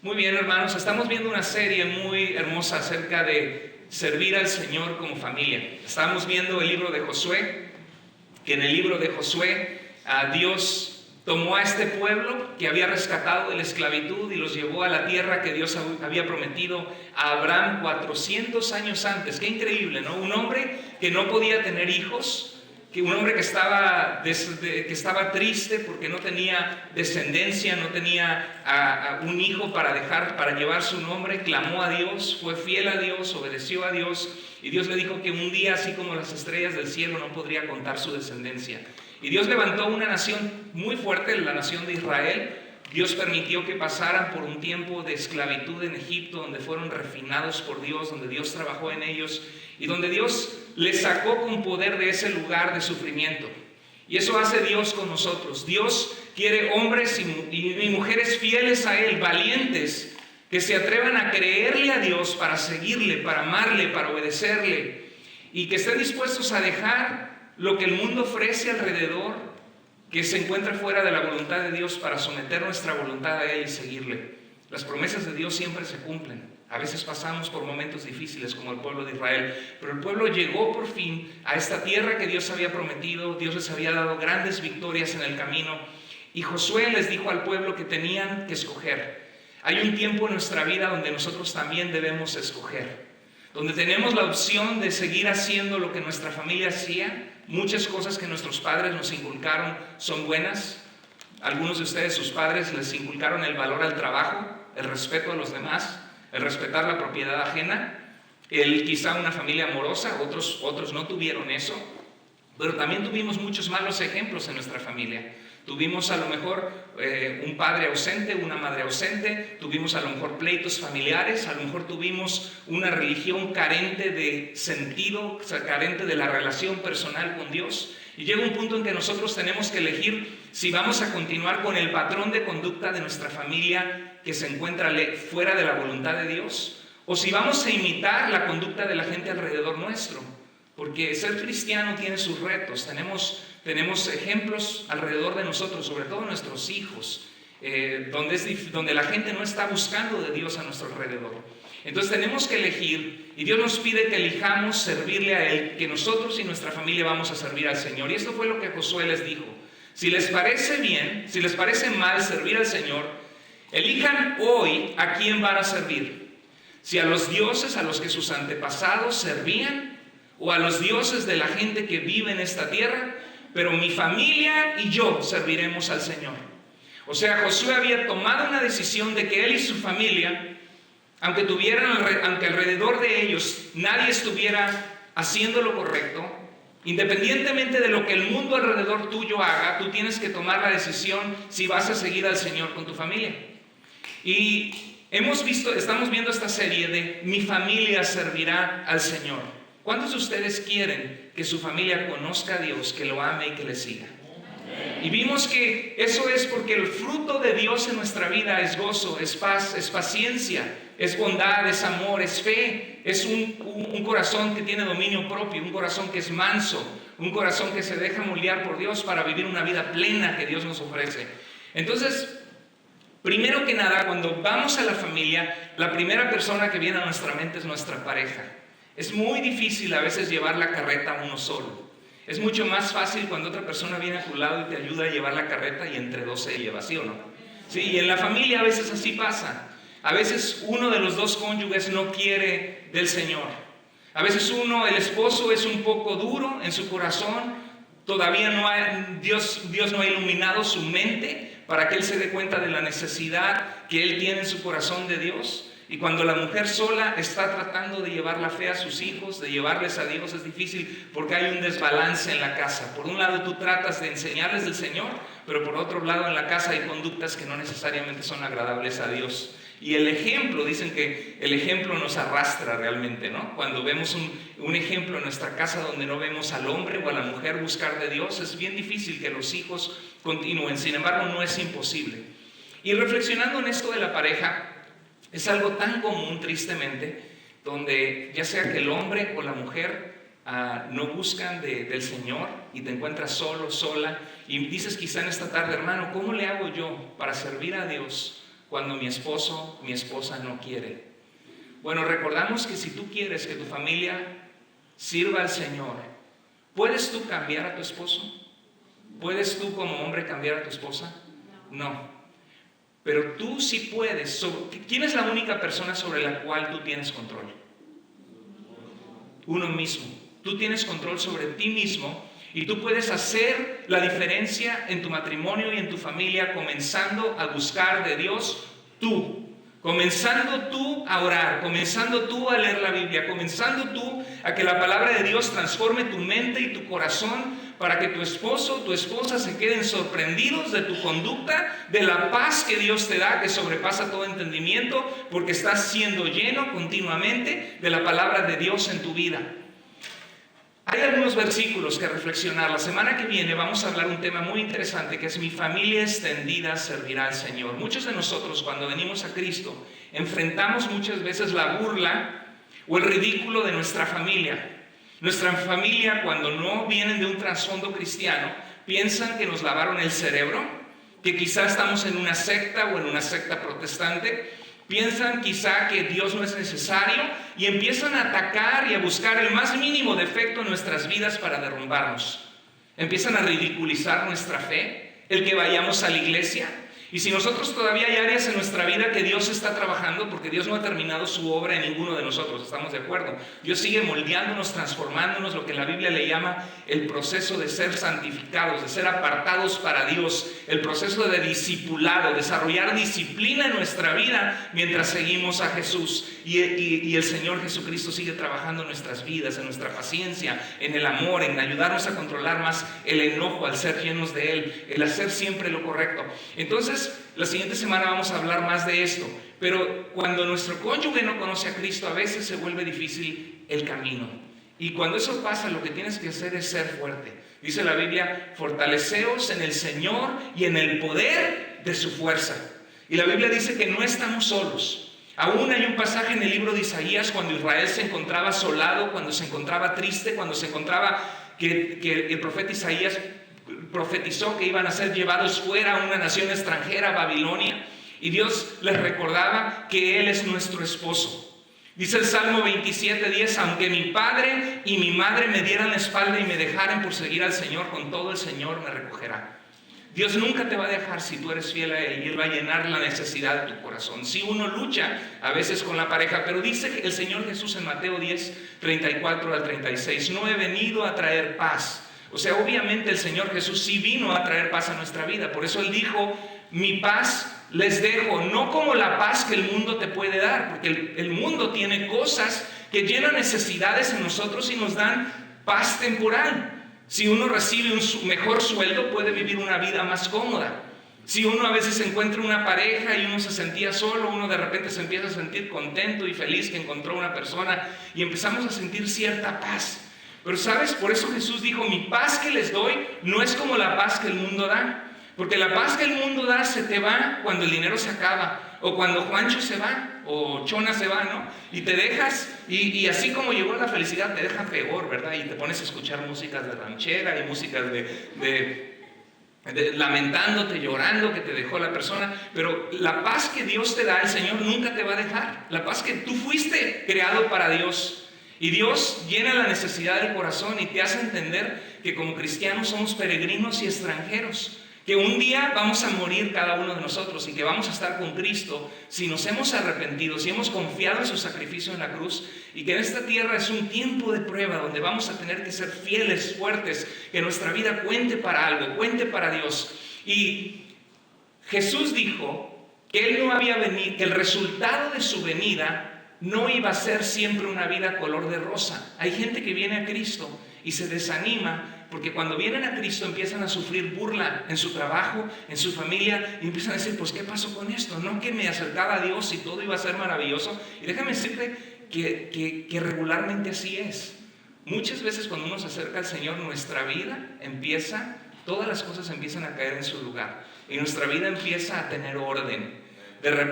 Muy bien, hermanos, estamos viendo una serie muy hermosa acerca de servir al Señor como familia. Estamos viendo el libro de Josué, que en el libro de Josué Dios tomó a este pueblo que había rescatado de la esclavitud y los llevó a la tierra que Dios había prometido a Abraham 400 años antes. Qué increíble, ¿no? Un hombre que no podía tener hijos, que un hombre que estaba triste porque no tenía descendencia, no tenía un hijo para llevar su nombre, clamó a Dios, fue fiel a Dios, obedeció a Dios, y Dios le dijo que un día, así como las estrellas del cielo, no podría contar su descendencia. Y Dios levantó una nación muy fuerte, la nación de Israel. Dios permitió que pasaran por un tiempo de esclavitud en Egipto, donde fueron refinados por Dios, donde Dios trabajó en ellos y donde Dios les sacó con poder de ese lugar de sufrimiento. Y eso hace Dios con nosotros. Dios quiere hombres y mujeres fieles a Él, valientes, que se atrevan a creerle a Dios para seguirle, para amarle, para obedecerle, y que estén dispuestos a dejar lo que el mundo ofrece alrededor, que se encuentra fuera de la voluntad de Dios, para someter nuestra voluntad a Él y seguirle. Las promesas de Dios siempre se cumplen. A veces pasamos por momentos difíciles como el pueblo de Israel, pero el pueblo llegó por fin a esta tierra que Dios había prometido. Dios les había dado grandes victorias en el camino, y Josué les dijo al pueblo que tenían que escoger. Hay un tiempo en nuestra vida donde nosotros también debemos escoger, donde tenemos la opción de seguir haciendo lo que nuestra familia hacía. Muchas cosas que nuestros padres nos inculcaron son buenas. Algunos de ustedes, sus padres, les inculcaron el valor al trabajo, el respeto a los demás, el respetar la propiedad ajena, quizá una familia amorosa. Otros no tuvieron eso, pero también tuvimos muchos malos ejemplos en nuestra familia. Tuvimos a lo mejor un padre ausente, una madre ausente, tuvimos a lo mejor pleitos familiares, a lo mejor tuvimos una religión carente de sentido, o sea, carente de la relación personal con Dios. Y llega un punto en que nosotros tenemos que elegir si vamos a continuar con el patrón de conducta de nuestra familia que se encuentra fuera de la voluntad de Dios, o si vamos a imitar la conducta de la gente alrededor nuestro. Porque ser cristiano tiene sus retos. Tenemos ejemplos alrededor de nosotros, sobre todo nuestros hijos, donde la gente no está buscando de Dios a nuestro alrededor. Entonces tenemos que elegir, y Dios nos pide que elijamos servirle a Él, que nosotros y nuestra familia vamos a servir al Señor. Y esto fue lo que Josué les dijo: si les parece bien, si les parece mal servir al Señor, elijan hoy a quién van a servir. Si a los dioses a los que sus antepasados servían, o a los dioses de la gente que vive en esta tierra, pero mi familia y yo serviremos al Señor. O sea, Josué había tomado una decisión de que él y su familia, aunque alrededor de ellos nadie estuviera haciendo lo correcto, independientemente de lo que el mundo alrededor tuyo haga, tú tienes que tomar la decisión si vas a seguir al Señor con tu familia. Y estamos viendo esta serie de Mi familia servirá al Señor. ¿Cuántos de ustedes quieren que su familia conozca a Dios, que lo ame y que le siga? Y vimos que eso es porque el fruto de Dios en nuestra vida es gozo, es paz, es paciencia, es bondad, es amor, es fe, es un corazón que tiene dominio propio, un corazón que es manso, un corazón que se deja moldear por Dios para vivir una vida plena que Dios nos ofrece. Entonces, primero que nada, cuando vamos a la familia, la primera persona que viene a nuestra mente es nuestra pareja. Es muy difícil a veces llevar la carreta uno solo. Es mucho más fácil cuando otra persona viene a tu lado y te ayuda a llevar la carreta y entre dos se lleva, ¿sí o no? Sí, y en la familia a veces así pasa. A veces uno de los dos cónyuges no quiere del Señor. A veces el esposo es un poco duro en su corazón. Todavía Dios no ha iluminado su mente para que él se dé cuenta de la necesidad que él tiene en su corazón de Dios. Y cuando la mujer sola está tratando de llevar la fe a sus hijos, de llevarles a Dios, es difícil porque hay un desbalance en la casa. Por un lado tú tratas de enseñarles del Señor, pero por otro lado en la casa hay conductas que no necesariamente son agradables a Dios. Y dicen que el ejemplo nos arrastra realmente, ¿no? Cuando vemos un ejemplo en nuestra casa donde no vemos al hombre o a la mujer buscar de Dios, es bien difícil que los hijos continúen. Sin embargo, no es imposible. Y reflexionando en esto de la pareja, es algo tan común, tristemente, donde ya sea que el hombre o la mujer no buscan del Señor y te encuentras solo, sola, y dices quizá en esta tarde: hermano, ¿cómo le hago yo para servir a Dios cuando mi esposo, mi esposa no quiere. Bueno, recordamos que si tú quieres que tu familia sirva al Señor, ¿puedes tú cambiar a tu esposo? ¿Puedes tú como hombre cambiar a tu esposa? No. Pero tú sí puedes. ¿Quién es la única persona sobre la cual tú tienes control? Uno mismo. Tú tienes control sobre ti mismo y tú puedes hacer la diferencia en tu matrimonio y en tu familia comenzando a buscar de Dios tú. Comenzando tú a orar, comenzando tú a leer la Biblia, comenzando tú a que la palabra de Dios transforme tu mente y tu corazón para que tu esposo, tu esposa se queden sorprendidos de tu conducta, de la paz que Dios te da, que sobrepasa todo entendimiento, porque estás siendo lleno continuamente de la palabra de Dios en tu vida. Hay algunos versículos que reflexionar. La semana que viene vamos a hablar un tema muy interesante que es mi familia extendida servirá al Señor. Muchos de nosotros cuando venimos a Cristo enfrentamos muchas veces la burla o el ridículo de nuestra familia. Nuestra familia, cuando no vienen de un trasfondo cristiano, piensan que nos lavaron el cerebro, que quizás estamos en una secta o en una secta protestante. Piensan quizá que Dios no es necesario y empiezan a atacar y a buscar el más mínimo defecto en nuestras vidas para derrumbarnos. Empiezan a ridiculizar nuestra fe, el que vayamos a la iglesia. Y si nosotros todavía hay áreas en nuestra vida que Dios está trabajando, porque Dios no ha terminado su obra en ninguno de nosotros, ¿estamos de acuerdo? Dios sigue moldeándonos, transformándonos, lo que la Biblia le llama el proceso de ser santificados, de ser apartados para Dios, el proceso de discipulado, desarrollar disciplina en nuestra vida mientras seguimos a Jesús. Y el Señor Jesucristo sigue trabajando en nuestras vidas, en nuestra paciencia, en el amor, en ayudarnos a controlar más el enojo al ser llenos de Él, el hacer siempre lo correcto. Entonces, la siguiente semana vamos a hablar más de esto, pero cuando nuestro cónyuge no conoce a Cristo, a veces se vuelve difícil el camino. Y cuando eso pasa, lo que tienes que hacer es ser fuerte. Dice la Biblia, fortaleceos en el Señor y en el poder de su fuerza. Y la Biblia dice que no estamos solos. Aún hay un pasaje en el libro de Isaías cuando Israel se encontraba asolado, cuando se encontraba triste, cuando se encontraba que el profeta Isaías profetizó que iban a ser llevados fuera a una nación extranjera, Babilonia, y Dios les recordaba que Él es nuestro esposo. Dice el Salmo 27:10, aunque mi padre y mi madre me dieran la espalda y me dejaran por seguir al Señor, con todo el Señor me recogerá. Dios nunca te va a dejar si tú eres fiel a Él, y Él va a llenar la necesidad de tu corazón. Si uno lucha a veces con la pareja, pero dice el Señor Jesús en Mateo 10:34 al 36, no he venido a traer paz. O sea, obviamente el Señor Jesús sí vino a traer paz a nuestra vida. Por eso Él dijo, mi paz les dejo, no como la paz que el mundo te puede dar, porque el mundo tiene cosas que llenan necesidades en nosotros y nos dan paz temporal. Si uno recibe un mejor sueldo, puede vivir una vida más cómoda. Si uno a veces encuentra una pareja y uno se sentía solo, uno de repente se empieza a sentir contento y feliz que encontró una persona y empezamos a sentir cierta paz. Pero ¿sabes? Por eso Jesús dijo, mi paz que les doy no es como la paz que el mundo da. Porque la paz que el mundo da se te va cuando el dinero se acaba, o cuando Juancho se va, o Chona se va, ¿no? Y te dejas, y así como llegó la felicidad, te deja peor, ¿verdad? Y te pones a escuchar músicas de ranchera y músicas de lamentándote, llorando que te dejó la persona. Pero la paz que Dios te da, el Señor nunca te va a dejar. La paz que tú fuiste creado para Dios. Y Dios llena la necesidad del corazón y te hace entender que como cristianos somos peregrinos y extranjeros, que un día vamos a morir cada uno de nosotros y que vamos a estar con Cristo si nos hemos arrepentido, si hemos confiado en su sacrificio en la cruz, y que en esta tierra es un tiempo de prueba donde vamos a tener que ser fieles, fuertes, que nuestra vida cuente para algo, cuente para Dios. Y Jesús dijo que Él no había venido, que el resultado de su venida no iba a ser siempre una vida color de rosa. Hay gente que viene a Cristo y se desanima porque cuando vienen a Cristo empiezan a sufrir burla en su trabajo, en su familia, y empiezan a decir, pues ¿qué pasó con esto? No que me acercaba a Dios y todo iba a ser maravilloso. Y déjame decirte que regularmente así es. Muchas veces cuando uno se acerca al Señor, nuestra vida empieza, todas las cosas empiezan a caer en su lugar y nuestra vida empieza a tener orden.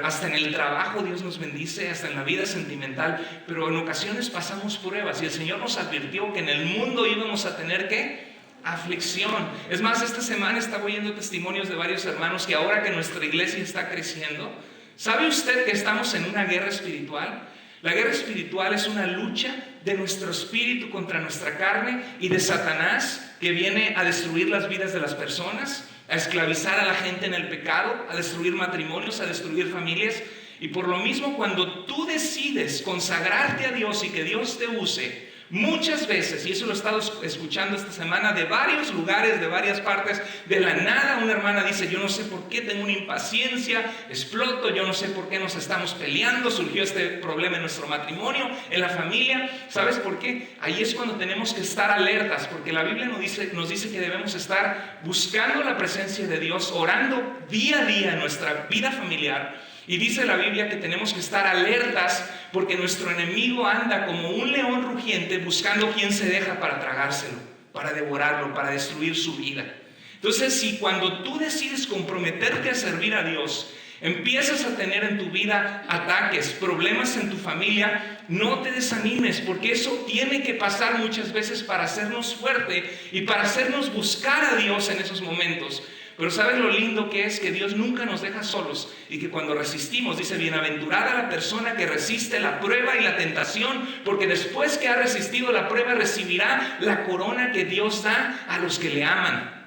Hasta en el trabajo Dios nos bendice, hasta en la vida sentimental, pero en ocasiones pasamos pruebas y el Señor nos advirtió que en el mundo íbamos a tener ¿qué? Aflicción. Es más, esta semana estaba oyendo testimonios de varios hermanos que ahora que nuestra iglesia está creciendo, ¿Sabe usted que estamos en una guerra espiritual? La guerra espiritual es una lucha de nuestro espíritu contra nuestra carne y de Satanás, que viene a destruir las vidas de las personas, a esclavizar a la gente en el pecado, a destruir matrimonios, a destruir familias. Y por lo mismo, cuando tú decides consagrarte a Dios y que Dios te use, muchas veces, y eso lo he estado escuchando esta semana de varios lugares, de varias partes, de la nada una hermana dice: yo no sé por qué tengo una impaciencia, exploto, yo no sé por qué nos estamos peleando, surgió este problema en nuestro matrimonio, en la familia. ¿Sabes por qué? Ahí es cuando tenemos que estar alertas, porque la Biblia nos dice que debemos estar buscando la presencia de Dios, orando día a día en nuestra vida familiar. Y dice la Biblia que tenemos que estar alertas porque nuestro enemigo anda como un león rugiente buscando quien se deja para tragárselo, para devorarlo, para destruir su vida. Entonces, si cuando tú decides comprometerte a servir a Dios, empiezas a tener en tu vida ataques, problemas en tu familia, no te desanimes, porque eso tiene que pasar muchas veces para hacernos fuerte y para hacernos buscar a Dios en esos momentos. Pero ¿sabes lo lindo que es? Que Dios nunca nos deja solos y que cuando resistimos, dice: bienaventurada la persona que resiste la prueba y la tentación, porque después que ha resistido la prueba recibirá la corona que Dios da a los que le aman.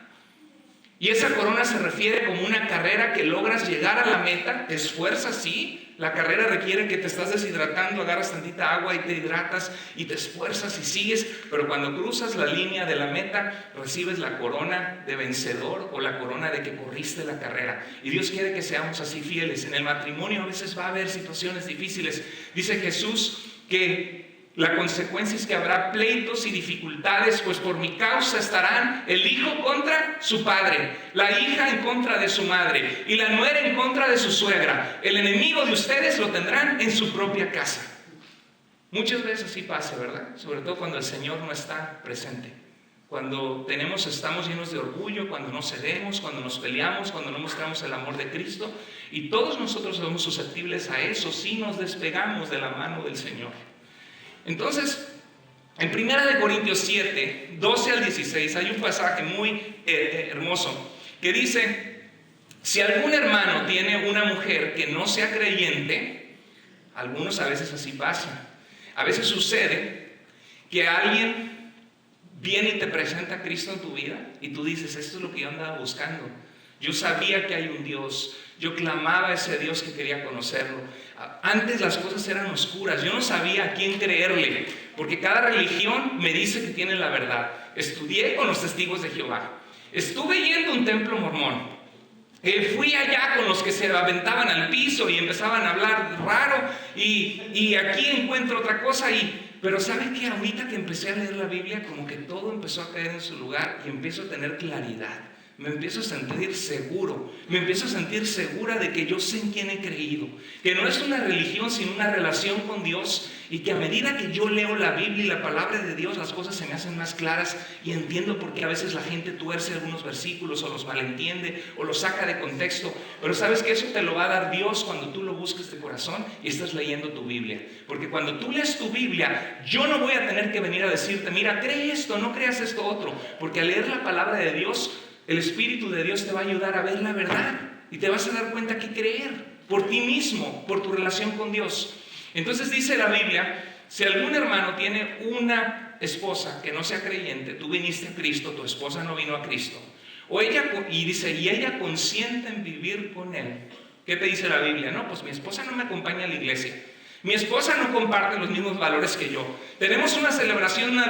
Y esa corona se refiere como una carrera que logras llegar a la meta, te esfuerzas, sí. La carrera requiere que te estás deshidratando, agarras tantita agua y te hidratas y te esfuerzas y sigues, pero cuando cruzas la línea de la meta, recibes la corona de vencedor o la corona de que corriste la carrera. Y Dios quiere que seamos así fieles. En el matrimonio a veces va a haber situaciones difíciles. Dice Jesús que la consecuencia es que habrá pleitos y dificultades, pues por mi causa estarán el hijo contra su padre, la hija en contra de su madre y la nuera en contra de su suegra. El enemigo de ustedes lo tendrán en su propia casa. Muchas veces así pasa, ¿verdad? Sobre todo cuando el Señor no está presente. Cuando estamos llenos de orgullo, cuando no cedemos, cuando nos peleamos, cuando no mostramos el amor de Cristo. Y todos nosotros somos susceptibles a eso si nos despegamos de la mano del Señor. Entonces, en 1 Corintios 7, 12 al 16, hay un pasaje muy hermoso que dice: si algún hermano tiene una mujer que no sea creyente, algunos a veces así pasa. A veces sucede que alguien viene y te presenta a Cristo en tu vida y tú dices: esto es lo que yo andaba buscando. Yo sabía que hay un Dios. Yo clamaba a ese Dios que quería conocerlo. Antes las cosas eran oscuras. Yo no sabía a quién creerle, porque cada religión me dice que tiene la verdad. Estudié con los testigos de Jehová. Estuve yendo a un templo mormón. Fui allá con los que se aventaban al piso y empezaban a hablar raro. Y aquí encuentro otra cosa. Pero ¿sabe qué? Ahorita que empecé a leer la Biblia, como que todo empezó a caer en su lugar y empiezo a tener claridad. Me empiezo a sentir seguro, me empiezo a sentir segura de que yo sé en quién he creído, que no es una religión sino una relación con Dios, y que a medida que yo leo la Biblia y la palabra de Dios, las cosas se me hacen más claras y entiendo por qué a veces la gente tuerce algunos versículos o los malentiende o los saca de contexto. Pero sabes que eso te lo va a dar Dios cuando tú lo busques de corazón y estás leyendo tu Biblia, porque cuando tú lees tu Biblia, yo no voy a tener que venir a decirte: mira, cree esto, no creas esto otro, porque al leer la palabra de Dios, el Espíritu de Dios te va a ayudar a ver la verdad y te vas a dar cuenta que creer por ti mismo, por tu relación con Dios. Entonces dice la Biblia: si algún hermano tiene una esposa que no sea creyente, tú viniste a Cristo, tu esposa no vino a Cristo, y ella consiente en vivir con él. ¿Qué te dice la Biblia? No, pues mi esposa no me acompaña a la iglesia. Mi esposa no comparte los mismos valores que yo. Tenemos una celebración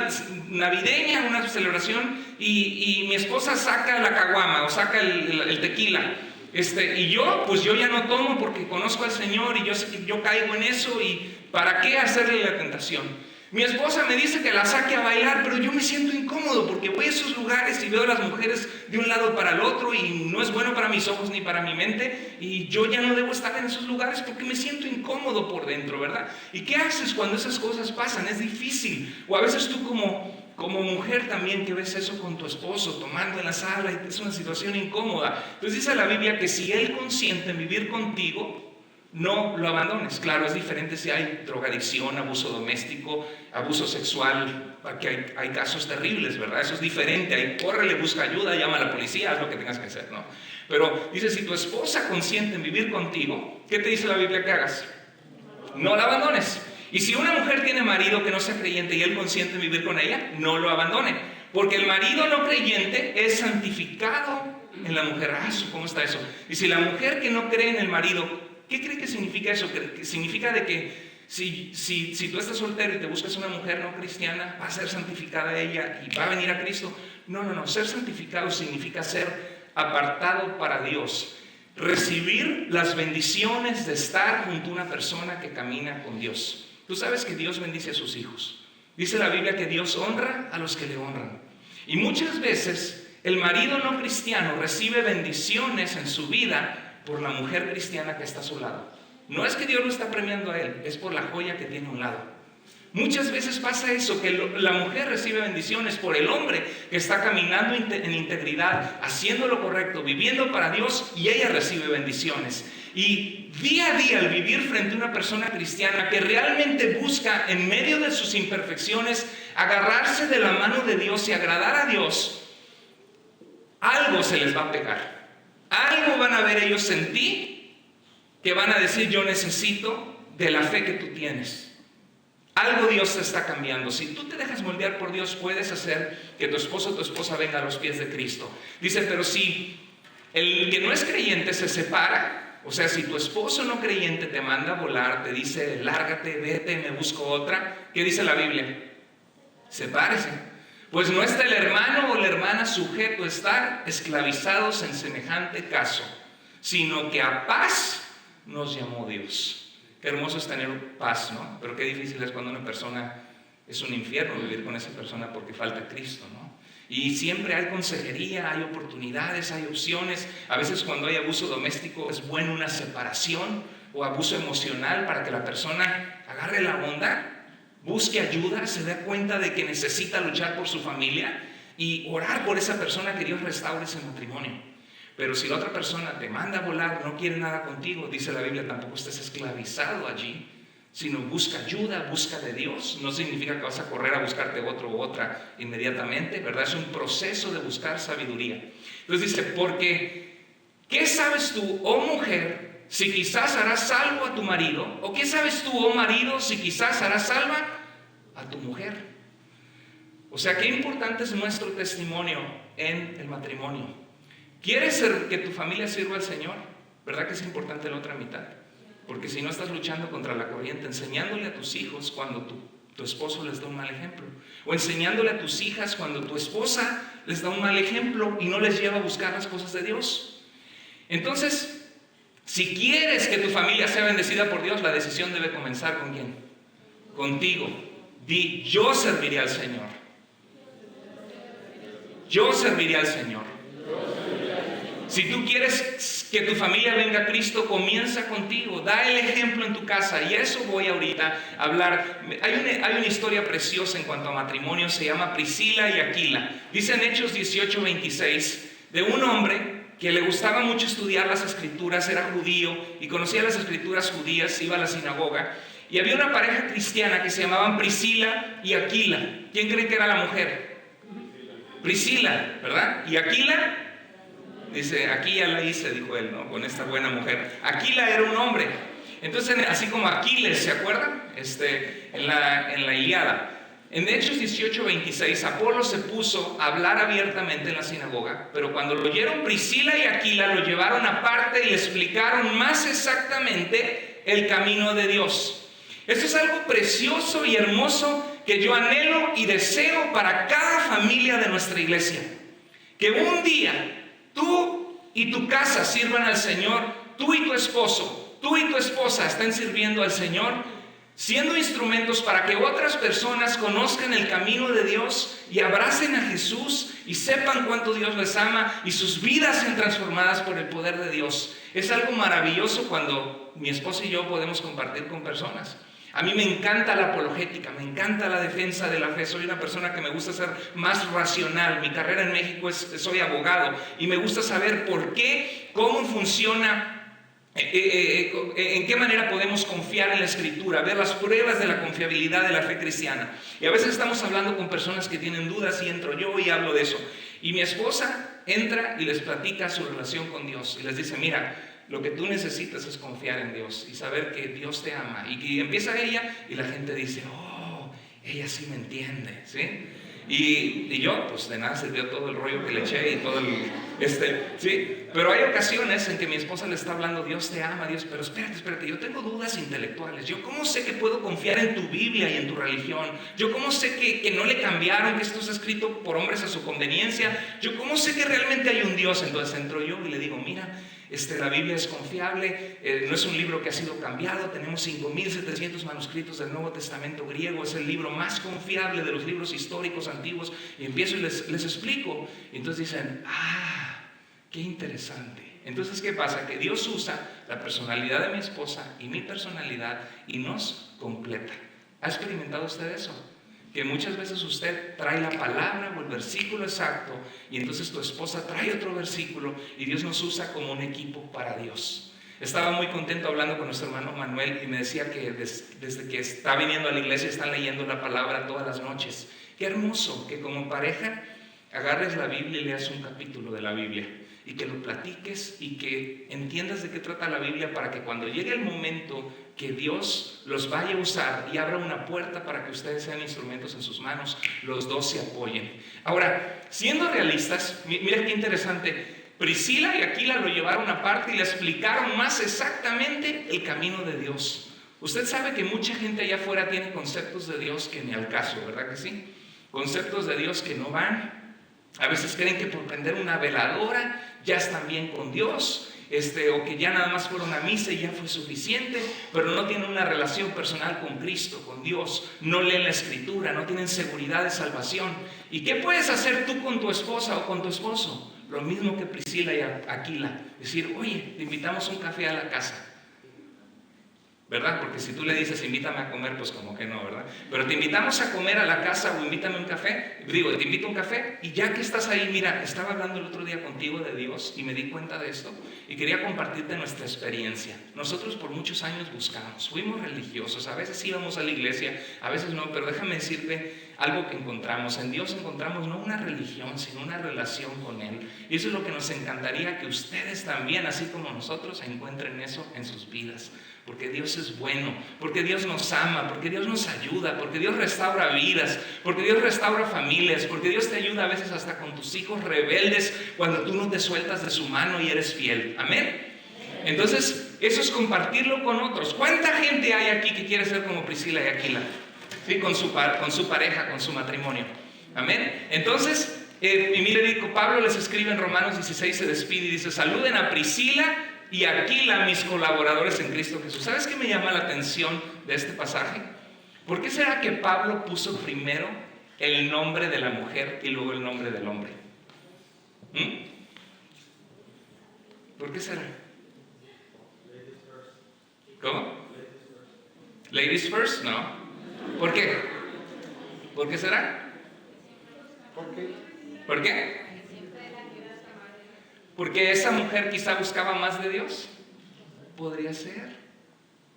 navideña, una celebración, y mi esposa saca la caguama o saca el tequila. Y yo ya no tomo porque conozco al Señor y yo sé que yo caigo en eso, y ¿para qué hacerle la tentación? Mi esposa me dice que la saque a bailar, pero yo me siento incómodo porque voy a esos lugares y veo a las mujeres de un lado para el otro y no es bueno para mis ojos ni para mi mente, y yo ya no debo estar en esos lugares porque me siento incómodo por dentro, ¿verdad? ¿Y qué haces cuando esas cosas pasan? Es difícil. O a veces tú como mujer también, que ves eso con tu esposo tomando en la sala y es una situación incómoda. Entonces dice la Biblia que si él consiente en vivir contigo, no lo abandones. Claro, es diferente si hay drogadicción, abuso doméstico, abuso sexual, porque hay casos terribles, ¿verdad? Eso es diferente. Ahí córrele, busca ayuda, llama a la policía, haz lo que tengas que hacer, ¿no? Pero dice, si tu esposa consiente en vivir contigo, ¿qué te dice la Biblia que hagas? No la abandones. Y si una mujer tiene marido que no sea creyente y él consiente en vivir con ella, no lo abandone. Porque el marido no creyente es santificado en la mujer. ¿Cómo está eso? Y si la mujer que no cree en el marido, ¿qué cree que significa eso? Que significa de que si tú estás soltero y te buscas una mujer no cristiana, va a ser santificada ella y va a venir a Cristo. No. Ser santificado significa ser apartado para Dios. Recibir las bendiciones de estar junto a una persona que camina con Dios. Tú sabes que Dios bendice a sus hijos. Dice la Biblia que Dios honra a los que le honran. Y muchas veces el marido no cristiano recibe bendiciones en su vida por la mujer cristiana que está a su lado. No es que Dios lo está premiando a él, es por la joya que tiene a un lado. Muchas veces pasa eso, que la mujer recibe bendiciones por el hombre que está caminando en integridad, haciendo lo correcto, viviendo para Dios, y ella recibe bendiciones. Y día a día, al vivir frente a una persona cristiana que realmente busca, en medio de sus imperfecciones, agarrarse de la mano de Dios y agradar a Dios, algo se les va a pegar. Algo van a ver ellos en ti que van a decir, yo necesito de la fe que tú tienes. Algo Dios te está cambiando. Si tú te dejas moldear por Dios, puedes hacer que tu esposo o tu esposa venga a los pies de Cristo. Dice, pero si el que no es creyente se separa, o sea, si tu esposo no creyente te manda a volar, te dice, lárgate, vete, me busco otra, ¿qué dice la Biblia? Sepárese. Pues no está el hermano o la hermana sujeto a estar esclavizados en semejante caso, sino que a paz nos llamó Dios. Qué hermoso es tener paz, ¿no? Pero qué difícil es cuando una persona es un infierno vivir con esa persona porque falta Cristo, ¿no? Y siempre hay consejería, hay oportunidades, hay opciones. A veces cuando hay abuso doméstico es bueno una separación o abuso emocional para que la persona agarre la onda, busque ayuda, se dé cuenta de que necesita luchar por su familia y orar por esa persona que Dios restaure ese matrimonio. Pero si la otra persona te manda a volar, no quiere nada contigo, dice la Biblia, tampoco estés esclavizado allí, sino busca ayuda, busca de Dios. No significa que vas a correr a buscarte otro u otra inmediatamente, ¿verdad? Es un proceso de buscar sabiduría. Entonces dice, porque ¿qué sabes tú, oh mujer, si quizás harás salvo a tu marido? ¿O qué sabes tú, oh marido, si quizás harás salva a tu mujer? O sea, qué importante es nuestro testimonio en el matrimonio. ¿Quieres que tu familia sirva al Señor? ¿Verdad que es importante la otra mitad? Porque si no estás luchando contra la corriente, enseñándole a tus hijos cuando tu esposo les da un mal ejemplo, o enseñándole a tus hijas cuando tu esposa les da un mal ejemplo y no les lleva a buscar las cosas de Dios. Entonces, si quieres que tu familia sea bendecida por Dios, la decisión debe comenzar ¿con quién? Contigo. Di, yo serviré al Señor. Yo serviré al Señor. Si tú quieres que tu familia venga a Cristo, comienza contigo, da el ejemplo en tu casa. Y eso voy ahorita a hablar. Hay una historia preciosa en cuanto a matrimonio, se llama Priscila y Aquila. Dice en Hechos 18:26, de un hombre que le gustaba mucho estudiar las escrituras, era judío y conocía las escrituras judías, iba a la sinagoga. Y había una pareja cristiana que se llamaban Priscila y Aquila. ¿Quién cree que era la mujer? Priscila, ¿verdad? ¿Y Aquila? Dice, aquí ya la hice, dijo él, ¿no? Con esta buena mujer. Aquila era un hombre. Entonces, así como Aquiles, ¿se acuerdan? En la Ilíada. En Hechos 18:26, Apolo se puso a hablar abiertamente en la sinagoga, pero cuando lo oyeron Priscila y Aquila, lo llevaron aparte y le explicaron más exactamente el camino de Dios. Esto es algo precioso y hermoso que yo anhelo y deseo para cada familia de nuestra iglesia. Que un día tú y tu casa sirvan al Señor, tú y tu esposo, tú y tu esposa estén sirviendo al Señor, siendo instrumentos para que otras personas conozcan el camino de Dios y abracen a Jesús y sepan cuánto Dios les ama y sus vidas sean transformadas por el poder de Dios. Es algo maravilloso cuando mi esposa y yo podemos compartir con personas. A mí me encanta la apologética, me encanta la defensa de la fe. Soy una persona que me gusta ser más racional. Mi carrera en México soy abogado y me gusta saber por qué, cómo funciona, en qué manera podemos confiar en la Escritura, ver las pruebas de la confiabilidad de la fe cristiana. Y a veces estamos hablando con personas que tienen dudas y entro yo y hablo de eso. Y mi esposa entra y les platica su relación con Dios y les dice, mira, lo que tú necesitas es confiar en Dios y saber que Dios te ama. Y empieza ella y la gente dice, oh, ella sí me entiende, ¿sí? Y yo, pues de nada sirvió todo el rollo que le eché y todo el... sí, pero hay ocasiones en que mi esposa le está hablando, Dios te ama, Dios, pero espérate, yo tengo dudas intelectuales. Yo cómo sé que puedo confiar en tu Biblia y en tu religión. Yo cómo sé que no le cambiaron, que esto es escrito por hombres a su conveniencia. Yo cómo sé que realmente hay un Dios. Entonces entro yo y le digo, mira, la Biblia es confiable, no es un libro que ha sido cambiado, tenemos 5,700 manuscritos del Nuevo Testamento griego, es el libro más confiable de los libros históricos antiguos, y empiezo y les explico, y entonces dicen, qué interesante. Entonces, ¿qué pasa? Que Dios usa la personalidad de mi esposa y mi personalidad y nos completa. ¿Ha experimentado usted eso? Que muchas veces usted trae la palabra o el versículo exacto y entonces tu esposa trae otro versículo y Dios nos usa como un equipo para Dios. Estaba muy contento hablando con nuestro hermano Manuel y me decía que desde que está viniendo a la iglesia están leyendo la palabra todas las noches. Qué hermoso que como pareja agarres la Biblia y leas un capítulo de la Biblia y que lo platiques y que entiendas de qué trata la Biblia para que cuando llegue el momento que Dios los vaya a usar y abra una puerta para que ustedes sean instrumentos en sus manos, los dos se apoyen. Ahora, siendo realistas, mira qué interesante, Priscila y Aquila lo llevaron aparte y le explicaron más exactamente el camino de Dios. Usted sabe que mucha gente allá afuera tiene conceptos de Dios que ni al caso, ¿verdad que sí? Conceptos de Dios que no van. A veces creen que por prender una veladora ya están bien con Dios, o que ya nada más fueron a misa y ya fue suficiente, pero no tienen una relación personal con Cristo, con Dios, no leen la Escritura, no tienen seguridad de salvación. ¿Y qué puedes hacer tú con tu esposa o con tu esposo? Lo mismo que Priscila y Aquila, decir, oye, te invitamos un café a la casa, ¿verdad? Porque si tú le dices invítame a comer, pues como que no, ¿verdad? Pero te invitamos a comer a la casa o invítame a un café, digo, te invito a un café y ya que estás ahí, mira, estaba hablando el otro día contigo de Dios y me di cuenta de esto y quería compartirte nuestra experiencia. Nosotros por muchos años buscamos, fuimos religiosos, a veces íbamos a la iglesia, a veces no, pero déjame decirte algo que encontramos. En Dios encontramos no una religión, sino una relación con Él. Y eso es lo que nos encantaría que ustedes también, así como nosotros, encuentren eso en sus vidas. Porque Dios es bueno, porque Dios nos ama, porque Dios nos ayuda, porque Dios restaura vidas, porque Dios restaura familias, porque Dios te ayuda a veces hasta con tus hijos rebeldes cuando tú no te sueltas de su mano y eres fiel. Amén. Entonces, eso es compartirlo con otros. ¿Cuánta gente hay aquí que quiere ser como Priscila y Aquila? ¿Sí? Con su pareja, con su matrimonio. Amén. Entonces, y mire, Pablo les escribe en Romanos 16, se despide y dice, saluden a Priscila y Aquila, mis colaboradores en Cristo Jesús. ¿Sabes qué me llama la atención de este pasaje? ¿Por qué será que Pablo puso primero el nombre de la mujer y luego el nombre del hombre? ¿Por qué será? ¿Cómo? Ladies first, no. ¿Por qué? ¿Por qué será? ¿Por qué? Porque esa mujer quizá buscaba más de Dios. Podría ser.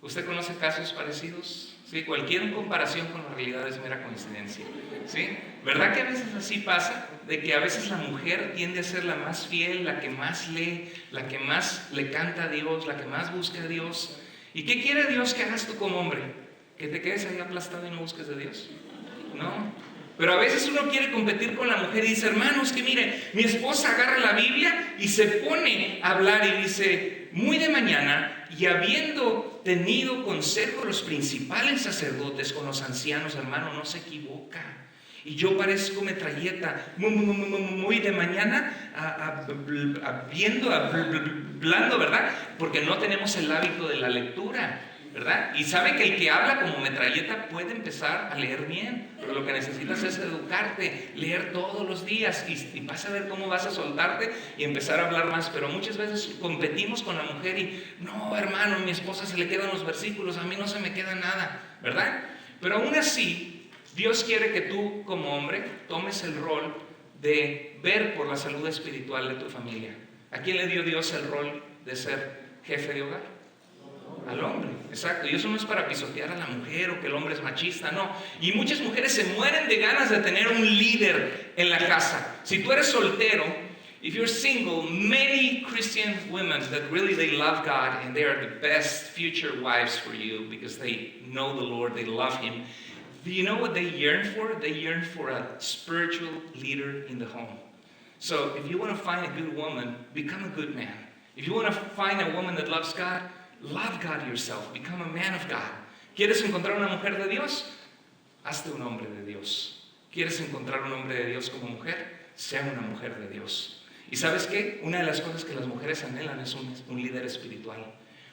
¿Usted conoce casos parecidos? ¿Sí? Cualquier comparación con la realidad es mera coincidencia. ¿Sí? ¿Verdad que a veces así pasa? De que a veces la mujer tiende a ser la más fiel, la que más lee, la que más le canta a Dios, la que más busca a Dios. ¿Y qué quiere Dios que hagas tú como hombre? ¿Que te quedes ahí aplastado y no busques de Dios? No. Pero a veces uno quiere competir con la mujer y dice, hermanos, que mire, mi esposa agarra la Biblia y se pone a hablar y dice, muy de mañana, y habiendo tenido consejo los principales sacerdotes con los ancianos, hermano, no se equivoca. Y yo parezco metralleta, muy de mañana, hablando, ¿verdad? Porque no tenemos el hábito de la lectura, ¿verdad? Y sabe que el que habla como metralleta puede empezar a leer bien, pero lo que necesitas es educarte, leer todos los días y vas a ver cómo vas a soltarte y empezar a hablar más. Pero muchas veces competimos con la mujer y, no, hermano, a mi esposa se le quedan los versículos, a mí no se me queda nada, ¿verdad? Pero aún así, Dios quiere que tú como hombre tomes el rol de ver por la salud espiritual de tu familia. ¿A quién le dio Dios el rol de ser jefe de hogar? Al hombre, exacto. Y eso no es para pisotear a la mujer o que el hombre es machista, no. Y muchas mujeres se mueren de ganas de tener un líder en la casa. Si tú eres soltero if you're single, many Christian women that really they love God and they are the best future wives for you because they know the Lord, they love Him. Do you know what they yearn for? They yearn for a spiritual leader in the home. So if you want to find a good woman, become a good man. If you want to find a woman that loves God, love God yourself. Become a man of God. ¿Quieres encontrar una mujer de Dios? Hazte un hombre de Dios. ¿Quieres encontrar un hombre de Dios como mujer? Sea una mujer de Dios. ¿Y sabes qué? Una de las cosas que las mujeres anhelan es un líder espiritual.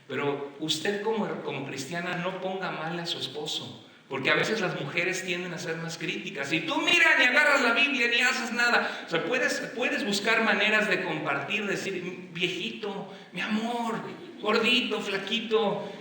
Pero usted como cristiana no ponga mal a su esposo. Porque a veces las mujeres tienden a ser más críticas. Y tú mira, ni agarras la Biblia, ni haces nada. O sea, puedes buscar maneras de compartir, decir, viejito, mi amor, gordito, flaquito,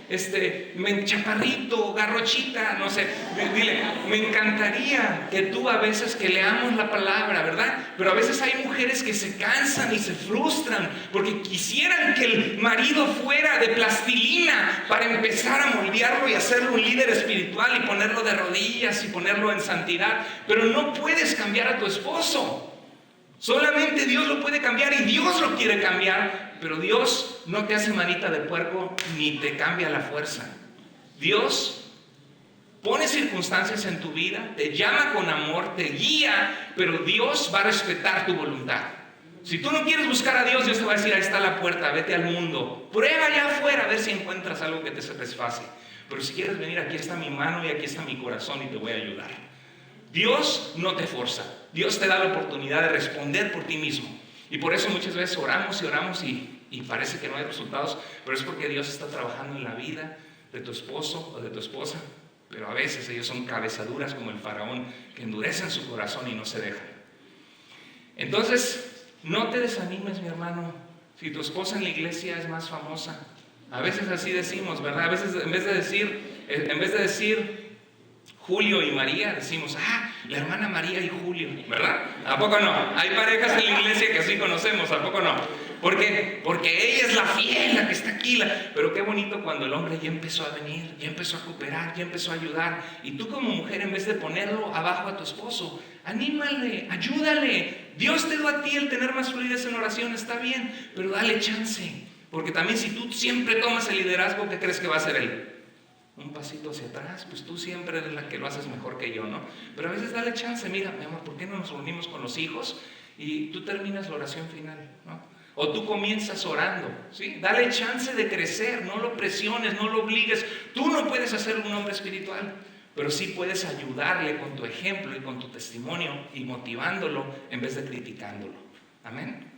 chaparrito, garrochita, no sé. Dile, me encantaría que tú a veces que leamos la palabra, ¿verdad? Pero a veces hay mujeres que se cansan y se frustran porque quisieran que el marido fuera de plastilina para empezar a moldearlo y hacerlo un líder espiritual y ponerlo de rodillas y ponerlo en santidad. Pero no puedes cambiar a tu esposo. Solamente Dios lo puede cambiar y Dios lo quiere cambiar, pero Dios no te hace manita de puerco ni te cambia la fuerza. Dios pone circunstancias en tu vida, te llama con amor, te guía, pero Dios va a respetar tu voluntad. Si tú no quieres buscar a Dios, Dios te va a decir, ahí está la puerta, vete al mundo, prueba allá afuera a ver si encuentras algo que te satisface. Pero si quieres venir, aquí está mi mano y aquí está mi corazón y te voy a ayudar. Dios no te forza, Dios te da la oportunidad de responder por ti mismo. Y por eso muchas veces oramos y oramos y parece que no hay resultados, pero es porque Dios está trabajando en la vida de tu esposo o de tu esposa. Pero a veces ellos son cabezaduras como el faraón que endurecen su corazón y no se dejan. Entonces, no te desanimes, mi hermano, si tu esposa en la iglesia es más famosa. A veces así decimos, ¿verdad? A veces en vez de decir Julio y María, decimos, la hermana María y Julio, ¿verdad? ¿A poco no? Hay parejas en la iglesia que así conocemos, ¿a poco no? ¿Por qué? Porque ella es la fiel, la que está aquí. Pero qué bonito cuando el hombre ya empezó a venir, ya empezó a cooperar, ya empezó a ayudar. Y tú como mujer, en vez de ponerlo abajo a tu esposo, anímale, ayúdale. Dios te dio a ti el tener más fluidez en oración, está bien, pero dale chance. Porque también si tú siempre tomas el liderazgo, ¿qué crees que va a hacer él? Un pasito hacia atrás, pues tú siempre eres la que lo haces mejor que yo, ¿no? Pero a veces dale chance, mira, mi amor, ¿por qué no nos reunimos con los hijos y tú terminas la oración final, ¿no? O tú comienzas orando, ¿sí? Dale chance de crecer, no lo presiones, no lo obligues. Tú no puedes hacer un hombre espiritual, pero sí puedes ayudarle con tu ejemplo y con tu testimonio y motivándolo en vez de criticándolo. ¿Amén?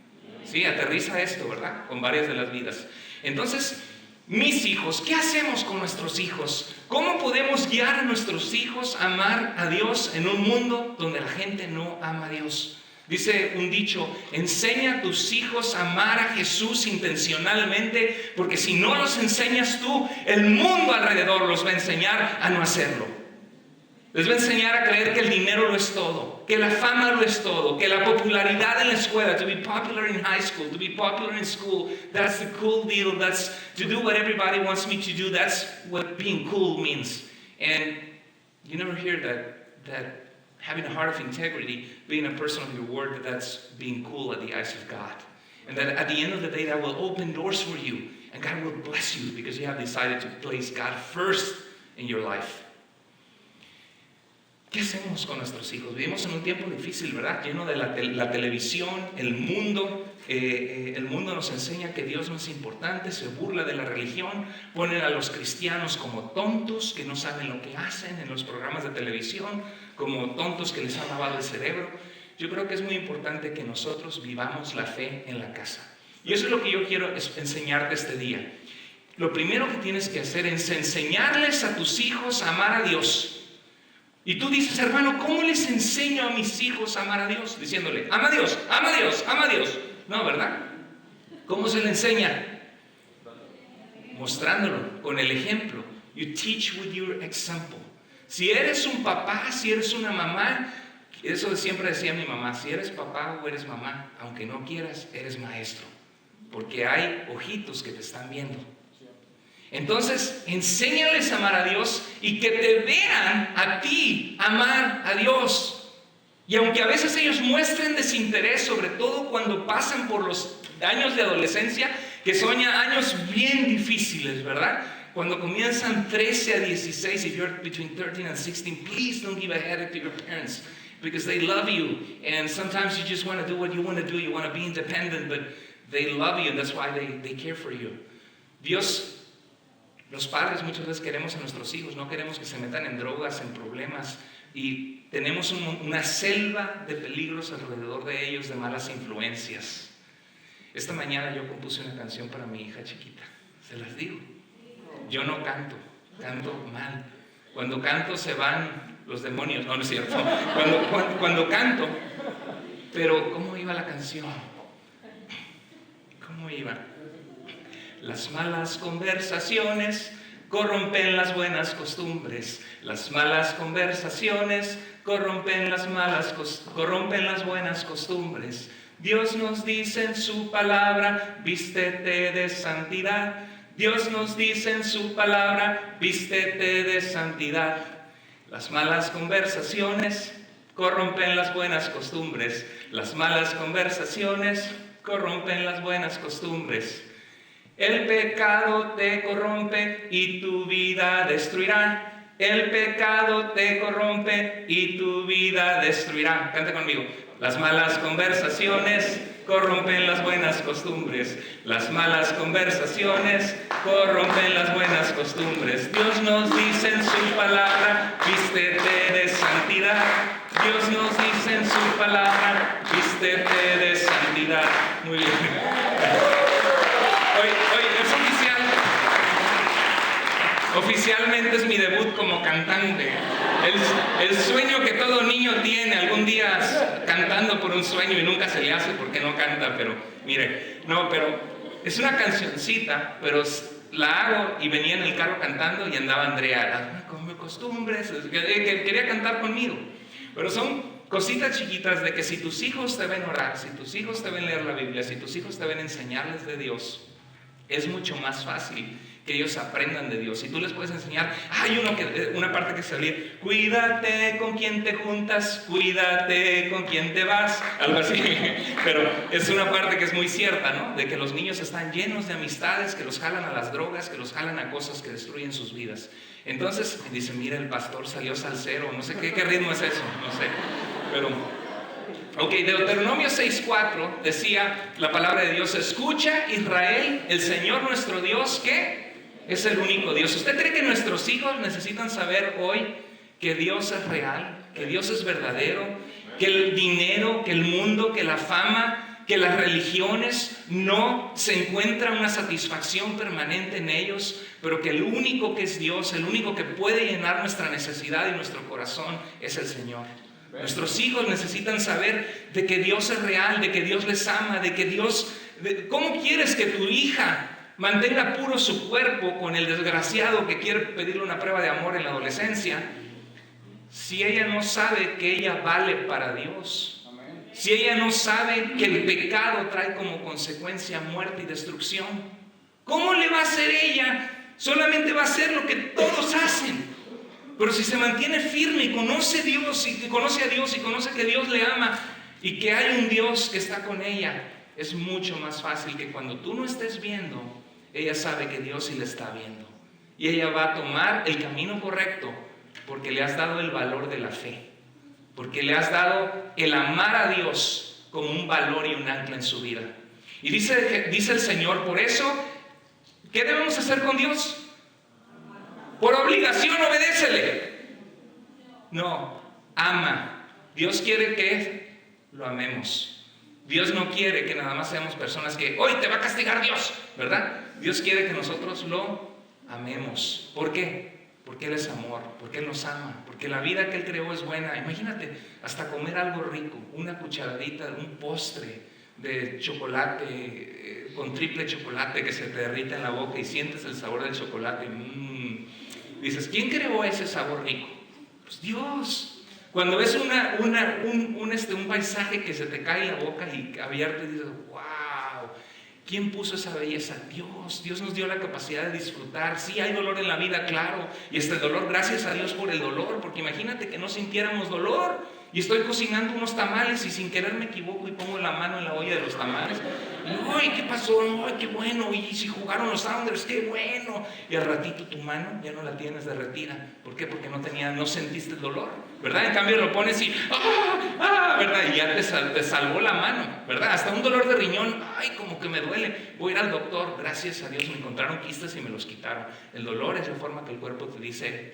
Sí, aterriza esto, ¿verdad? Con varias de las vidas. Entonces, mis hijos, ¿qué hacemos con nuestros hijos? ¿Cómo podemos guiar a nuestros hijos a amar a Dios en un mundo donde la gente no ama a Dios? Dice un dicho, enseña a tus hijos a amar a Jesús intencionalmente, porque si no los enseñas tú, el mundo alrededor los va a enseñar a no hacerlo. Les va a enseñar a creer que el dinero lo es todo, que la fama lo es todo, que la popularidad en la escuela, to be popular in high school, to be popular in school, that's the cool deal, that's to do what everybody wants me to do, that's what being cool means. And you never hear that having a heart of integrity, being a person of your word, that's being cool at the eyes of God. And that at the end of the day, that will open doors for you. And God will bless you because you have decided to place God first in your life. ¿Qué hacemos con nuestros hijos? Vivimos en un tiempo difícil, ¿verdad? Lleno de la televisión, el mundo. El mundo nos enseña que Dios no es importante, se burla de la religión, ponen a los cristianos como tontos que no saben lo que hacen en los programas de televisión, como tontos que les han lavado el cerebro. Yo creo que es muy importante que nosotros vivamos la fe en la casa. Y eso es lo que yo quiero enseñarte este día. Lo primero que tienes que hacer es enseñarles a tus hijos a amar a Dios. Y tú dices, hermano, ¿cómo les enseño a mis hijos a amar a Dios? Diciéndole, ama a Dios, ama a Dios, ama a Dios. No, ¿verdad? ¿Cómo se le enseña? Mostrándolo, con el ejemplo. You teach with your example. Si eres un papá, si eres una mamá, eso siempre decía mi mamá, si eres papá o eres mamá, aunque no quieras, eres maestro. Porque hay ojitos que te están viendo. Entonces, enséñales a amar a Dios y que te vean a ti amar a Dios. Y aunque a veces ellos muestren desinterés, sobre todo cuando pasan por los años de adolescencia, que son ya años bien difíciles, ¿verdad? Cuando comienzan 13 a 16, if you're between 13 and 16, please don't give a headache to your parents, because they love you, and sometimes you just want to do what you want to do, you want to be independent, but they love you, and that's why they care for you. Dios, los padres muchas veces queremos a nuestros hijos, no queremos que se metan en drogas, en problemas, y tenemos una selva de peligros alrededor de ellos, de malas influencias. Esta mañana yo compuse una canción para mi hija chiquita, se las digo. Yo no canto, canto mal. Cuando canto se van los demonios, no es cierto. Cuando canto, pero ¿cómo iba la canción? ¿Cómo iba? Las malas conversaciones corrompen las buenas costumbres. Las malas conversaciones corrompen las buenas costumbres. Dios nos dice en su palabra, vístete de santidad. Dios nos dice en su palabra, vístete de santidad. Las malas conversaciones corrompen las buenas costumbres. Las malas conversaciones corrompen las buenas costumbres. El pecado te corrompe y tu vida destruirá. El pecado te corrompe y tu vida destruirá. Canta conmigo. Las malas conversaciones corrompen las buenas costumbres. Las malas conversaciones corrompen las buenas costumbres. Dios nos dice en su palabra, vístete de santidad. Dios nos dice en su palabra, vístete de santidad. Muy bien. Hoy es oficial. Oficialmente es mi debut como cantante. El sueño que todo niño tiene, algún día cantando por un sueño y nunca se le hace porque no canta, pero mire, no, pero es una cancioncita, pero la hago y venía en el carro cantando y andaba Andrea, como costumbres, que quería cantar conmigo. Pero son cositas chiquitas de que si tus hijos te ven orar, si tus hijos te ven leer la Biblia, si tus hijos te ven enseñarles de Dios, es mucho más fácil que ellos aprendan de Dios. Si tú les puedes enseñar, hay una parte que salir, cuídate con quien te juntas, cuídate con quien te vas, algo así. Pero es una parte que es muy cierta, ¿no? De que los niños están llenos de amistades que los jalan a las drogas, que los jalan a cosas que destruyen sus vidas. Entonces dicen, mira, el pastor salió salsero, no sé qué ritmo es eso, no sé. Pero ok, Deuteronomio 6:4 decía la palabra de Dios, escucha Israel, el Señor nuestro Dios, ¿qué? Es el único Dios. ¿Usted cree que nuestros hijos necesitan saber hoy que Dios es real, que Dios es verdadero, que el dinero, que el mundo, que la fama, que las religiones no se encuentra una satisfacción permanente en ellos, pero que el único que es Dios, el único que puede llenar nuestra necesidad y nuestro corazón es el Señor? Nuestros hijos necesitan saber de que Dios es real, de que Dios les ama, de que Dios... ¿Cómo quieres que tu hija mantenga puro su cuerpo con el desgraciado que quiere pedirle una prueba de amor en la adolescencia, si ella no sabe que ella vale para Dios? Si ella no sabe que el pecado trae como consecuencia muerte y destrucción, ¿cómo le va a hacer ella? Solamente va a hacer lo que todos hacen. Pero si se mantiene firme y conoce a Dios y conoce que Dios le ama y que hay un Dios que está con ella, es mucho más fácil que cuando tú no estés viendo, ella sabe que Dios sí le está viendo. Y ella va a tomar el camino correcto porque le has dado el valor de la fe, porque le has dado el amar a Dios como un valor y un ancla en su vida. Y dice el Señor, por eso, ¿qué debemos hacer con Dios? Por obligación, obedécele. No, ama. Dios quiere que lo amemos. Dios no quiere que nada más seamos personas que hoy te va a castigar Dios, ¿verdad? Dios quiere que nosotros lo amemos. ¿Por qué? Porque Él es amor, porque Él nos ama, porque la vida que Él creó es buena. Imagínate, hasta comer algo rico, una cucharadita, un postre de chocolate, con triple chocolate que se te derrita en la boca y sientes el sabor del chocolate. Dices, ¿quién creó ese sabor rico? Pues Dios. Cuando ves un paisaje que se te cae en la boca y abierto y dices, wow, ¿quién puso esa belleza? Dios. Dios nos dio la capacidad de disfrutar. Sí hay dolor en la vida, claro, y este dolor, gracias a Dios por el dolor, porque imagínate que no sintiéramos dolor y estoy cocinando unos tamales y sin querer me equivoco y pongo la mano en la olla de los tamales. Y, ¡ay, qué pasó! ¡Ay, qué bueno! Y si jugaron los Sounders, ¡qué bueno! Y al ratito tu mano ya no la tienes derretida. ¿Por qué? Porque no sentiste el dolor, ¿verdad? En cambio lo pones y ¿verdad? Y ya te salvó la mano, ¿verdad? Hasta un dolor de riñón, ¡ay, como que me duele! Voy a ir al doctor, gracias a Dios me encontraron quistes y me los quitaron. El dolor es la forma que el cuerpo te dice,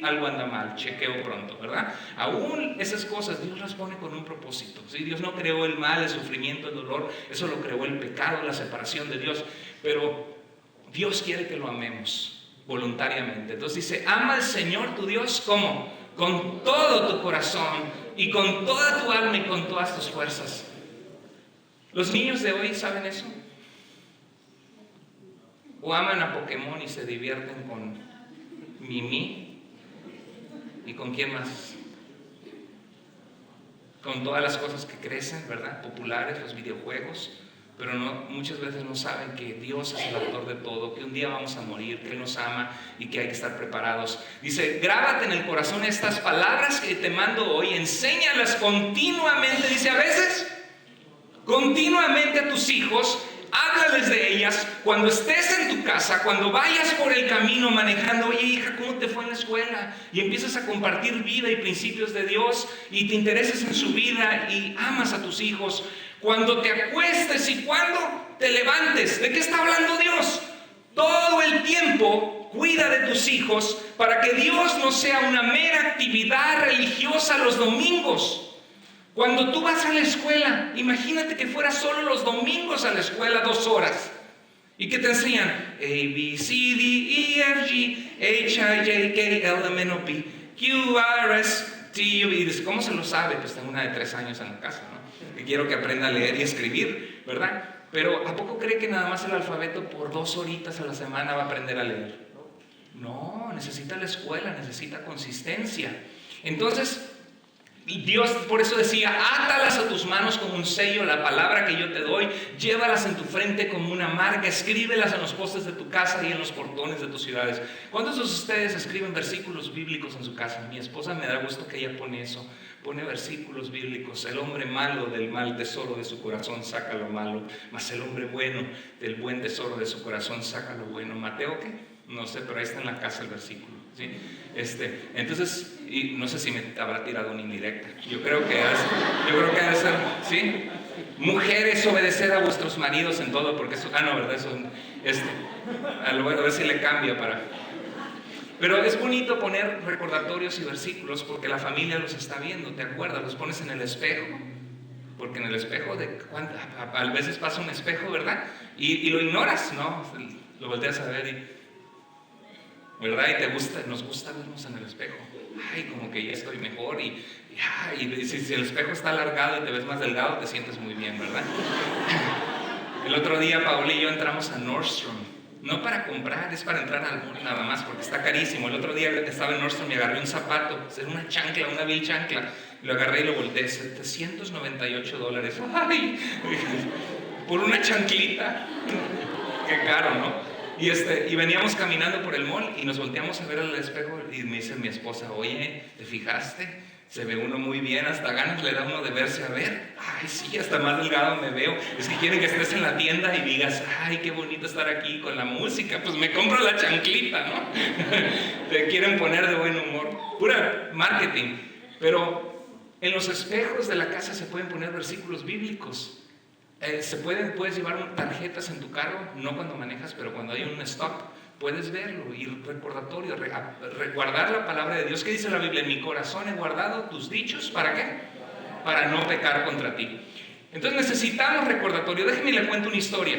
algo anda mal, chequeo pronto, ¿verdad? Aún esas cosas Dios las pone con un propósito, ¿sí? Dios no creó el mal, el sufrimiento, el dolor, eso lo creó el pecado, la separación de Dios, pero Dios quiere que lo amemos voluntariamente. Entonces dice, ama al Señor tu Dios, ¿cómo? Con todo tu corazón y con toda tu alma y con todas tus fuerzas. ¿Los niños de hoy saben eso? ¿O aman a Pokémon y se divierten con Mimi? ¿Y con quién más? Con todas las cosas que crecen, ¿verdad? Populares, los videojuegos, pero muchas veces no saben que Dios es el autor de todo, que un día vamos a morir, que Él nos ama y que hay que estar preparados. Dice, grábate en el corazón estas palabras que te mando hoy, enséñalas continuamente, dice, a veces, continuamente a tus hijos. Háblales de ellas cuando estés en tu casa, cuando vayas por el camino manejando. Oye, hija, ¿cómo te fue en la escuela? Y empiezas a compartir vida y principios de Dios y te intereses en su vida y amas a tus hijos. Cuando te acuestes y cuando te levantes. ¿De qué está hablando Dios? Todo el tiempo cuida de tus hijos para que Dios no sea una mera actividad religiosa los domingos. Cuando tú vas a la escuela, imagínate que fuera solo los domingos a la escuela 2 horas y que te enseñan A, B, C, D, E, F, G, H, I, J, K, L, M, N, O, P, Q, R, S, T, U, y dices, ¿cómo se lo sabe? Pues tengo una de 3 años en la casa, ¿no? Que quiero que aprenda a leer y escribir, ¿verdad? Pero ¿a poco cree que nada más el alfabeto por 2 horitas a la semana va a aprender a leer? No, necesita la escuela, necesita consistencia. Entonces, Dios por eso decía, átalas a tus manos como un sello, la palabra que yo te doy, llévalas en tu frente como una marca, escríbelas en los postes de tu casa y en los portones de tus ciudades. ¿Cuántos de ustedes escriben versículos bíblicos en su casa? Mi esposa me da gusto que ella pone eso, pone versículos bíblicos. El hombre malo del mal tesoro de su corazón saca lo malo, mas el hombre bueno del buen tesoro de su corazón saca lo bueno. ¿Mateo qué? No sé, pero ahí está en la casa el versículo, ¿sí? Entonces, y no sé si me habrá tirado una indirecta. Yo creo que ha de ser, ¿sí? Mujeres, obedeced a vuestros maridos en todo, porque eso, no, ¿verdad? Eso, a ver si le cambia para... Pero es bonito poner recordatorios y versículos porque la familia los está viendo, ¿te acuerdas? Los pones en el espejo, porque en el espejo, a veces pasa un espejo, ¿verdad? Y lo ignoras, ¿no? Lo volteas a ver y... ¿verdad? Y nos gusta vernos en el espejo. Ay, como que ya estoy mejor y si el espejo está alargado y te ves más delgado, te sientes muy bien, ¿verdad? El otro día Paola y yo entramos a Nordstrom, no para comprar, es para entrar al mall nada más, porque está carísimo. El otro día estaba en Nordstrom y agarré un zapato, era una chancla, una vil chancla, lo agarré y lo volteé, $798. ¡Ay! Por una chanclita, qué caro, ¿no? Y veníamos caminando por el mall y nos volteamos a ver al espejo y me dice mi esposa, oye, ¿te fijaste? Se ve uno muy bien, hasta ganas le da uno de verse a ver. Ay, sí, hasta más delgado me veo. Es que quieren que estés en la tienda y digas, ay, qué bonito estar aquí con la música. Pues me compro la chanclita, ¿no? Te quieren poner de buen humor. Pura marketing. Pero en los espejos de la casa se pueden poner versículos bíblicos. Puedes llevar tarjetas en tu carro, no cuando manejas, pero cuando hay un stop, puedes verlo y recordatorio, guardar la palabra de Dios. ¿Qué dice la Biblia? En mi corazón he guardado tus dichos, ¿para qué? Para no pecar contra ti. Entonces necesitamos recordatorio. Déjenme le cuento una historia.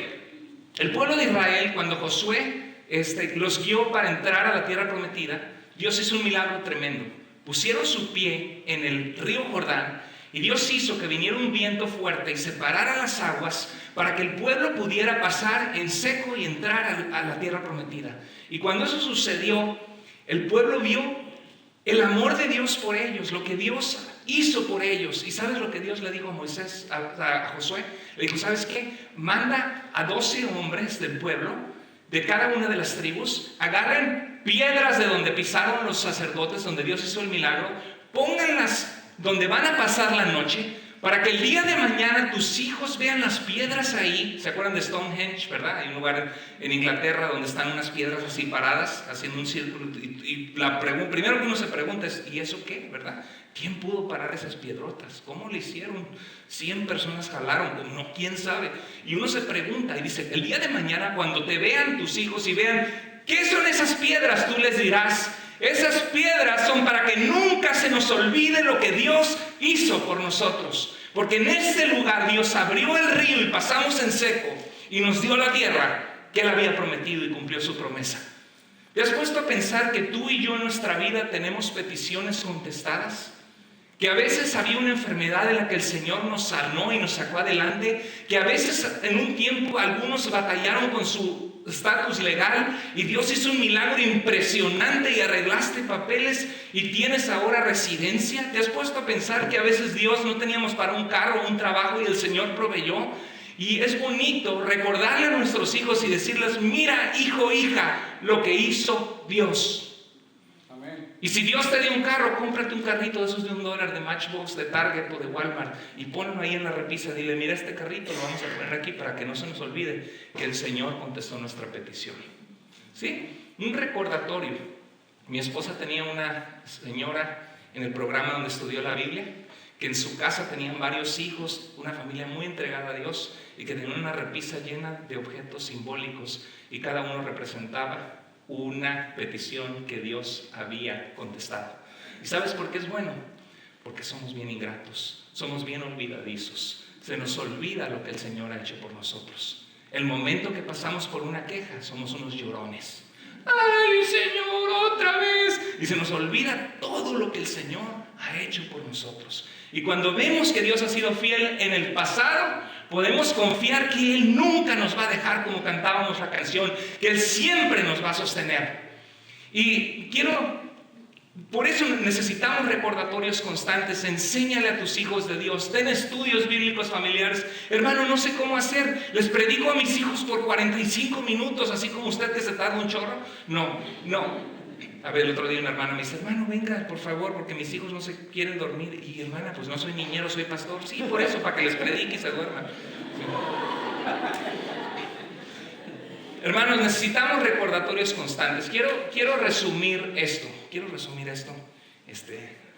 El pueblo de Israel, cuando Josué los guió para entrar a la tierra prometida, Dios hizo un milagro tremendo. Pusieron su pie en el río Jordán y Dios hizo que viniera un viento fuerte y separara las aguas para que el pueblo pudiera pasar en seco y entrar a la tierra prometida. Y cuando eso sucedió, el pueblo vio el amor de Dios por ellos, lo que Dios hizo por ellos. ¿Y sabes lo que Dios le dijo a Moisés, a Josué? Le dijo, ¿sabes qué? Manda a 12 hombres del pueblo, de cada una de las tribus, agarren piedras de donde pisaron los sacerdotes, donde Dios hizo el milagro, pónganlas donde van a pasar la noche, para que el día de mañana tus hijos vean las piedras ahí. ¿Se acuerdan de Stonehenge, verdad? Hay un lugar en Inglaterra donde están unas piedras así paradas, haciendo un círculo. Y primero que uno se pregunta es, ¿y eso qué, verdad? ¿Quién pudo parar esas piedrotas? ¿Cómo lo hicieron? 100 personas jalaron, no, quién sabe. Y uno se pregunta y dice, el día de mañana cuando te vean tus hijos y vean, ¿qué son esas piedras? Tú les dirás, esas piedras son para que nunca se nos olvide lo que Dios hizo por nosotros. Porque en este lugar Dios abrió el río y pasamos en seco y nos dio la tierra que Él había prometido y cumplió su promesa. ¿Te has puesto a pensar que tú y yo en nuestra vida tenemos peticiones contestadas? Que a veces había una enfermedad de la que el Señor nos sanó y nos sacó adelante, que a veces en un tiempo algunos batallaron con su estatus legal y Dios hizo un milagro impresionante y arreglaste papeles y tienes ahora residencia. ¿Te has puesto a pensar que a veces Dios no teníamos para un carro o un trabajo y el Señor proveyó? Y es bonito recordarle a nuestros hijos y decirles, mira, hijo, hija, lo que hizo Dios. Y si Dios te dio un carro, cómprate un carrito de esos de $1 de Matchbox, de Target o de Walmart y ponlo ahí en la repisa. Dile, mira, este carrito lo vamos a poner aquí para que no se nos olvide que el Señor contestó nuestra petición. ¿Sí? Un recordatorio. Mi esposa tenía una señora en el programa donde estudió la Biblia, que en su casa tenían varios hijos, una familia muy entregada a Dios y que tenían una repisa llena de objetos simbólicos y cada uno representaba una petición que Dios había contestado. ¿Y sabes por qué es bueno? Porque somos bien ingratos, somos bien olvidadizos. Se nos olvida lo que el Señor ha hecho por nosotros. El momento que pasamos por una queja, somos unos llorones. ¡Ay, Señor, otra vez! Y se nos olvida todo lo que el Señor ha hecho por nosotros. Y cuando vemos que Dios ha sido fiel en el pasado, podemos confiar que Él nunca nos va a dejar, como cantábamos la canción, que Él siempre nos va a sostener. Y por eso necesitamos recordatorios constantes. Enséñale a tus hijos de Dios. Ten estudios bíblicos familiares. Hermano, no sé cómo hacer. Les predico a mis hijos por 45 minutos, así como usted que se tarda un chorro. No. A ver, el otro día una hermana me dice, hermano, venga, por favor, porque mis hijos no se quieren dormir. Y hermana, pues no soy niñero, soy pastor. Sí, por eso, para que les predique y se duerman. Sí. Hermanos, necesitamos recordatorios constantes. Quiero resumir esto.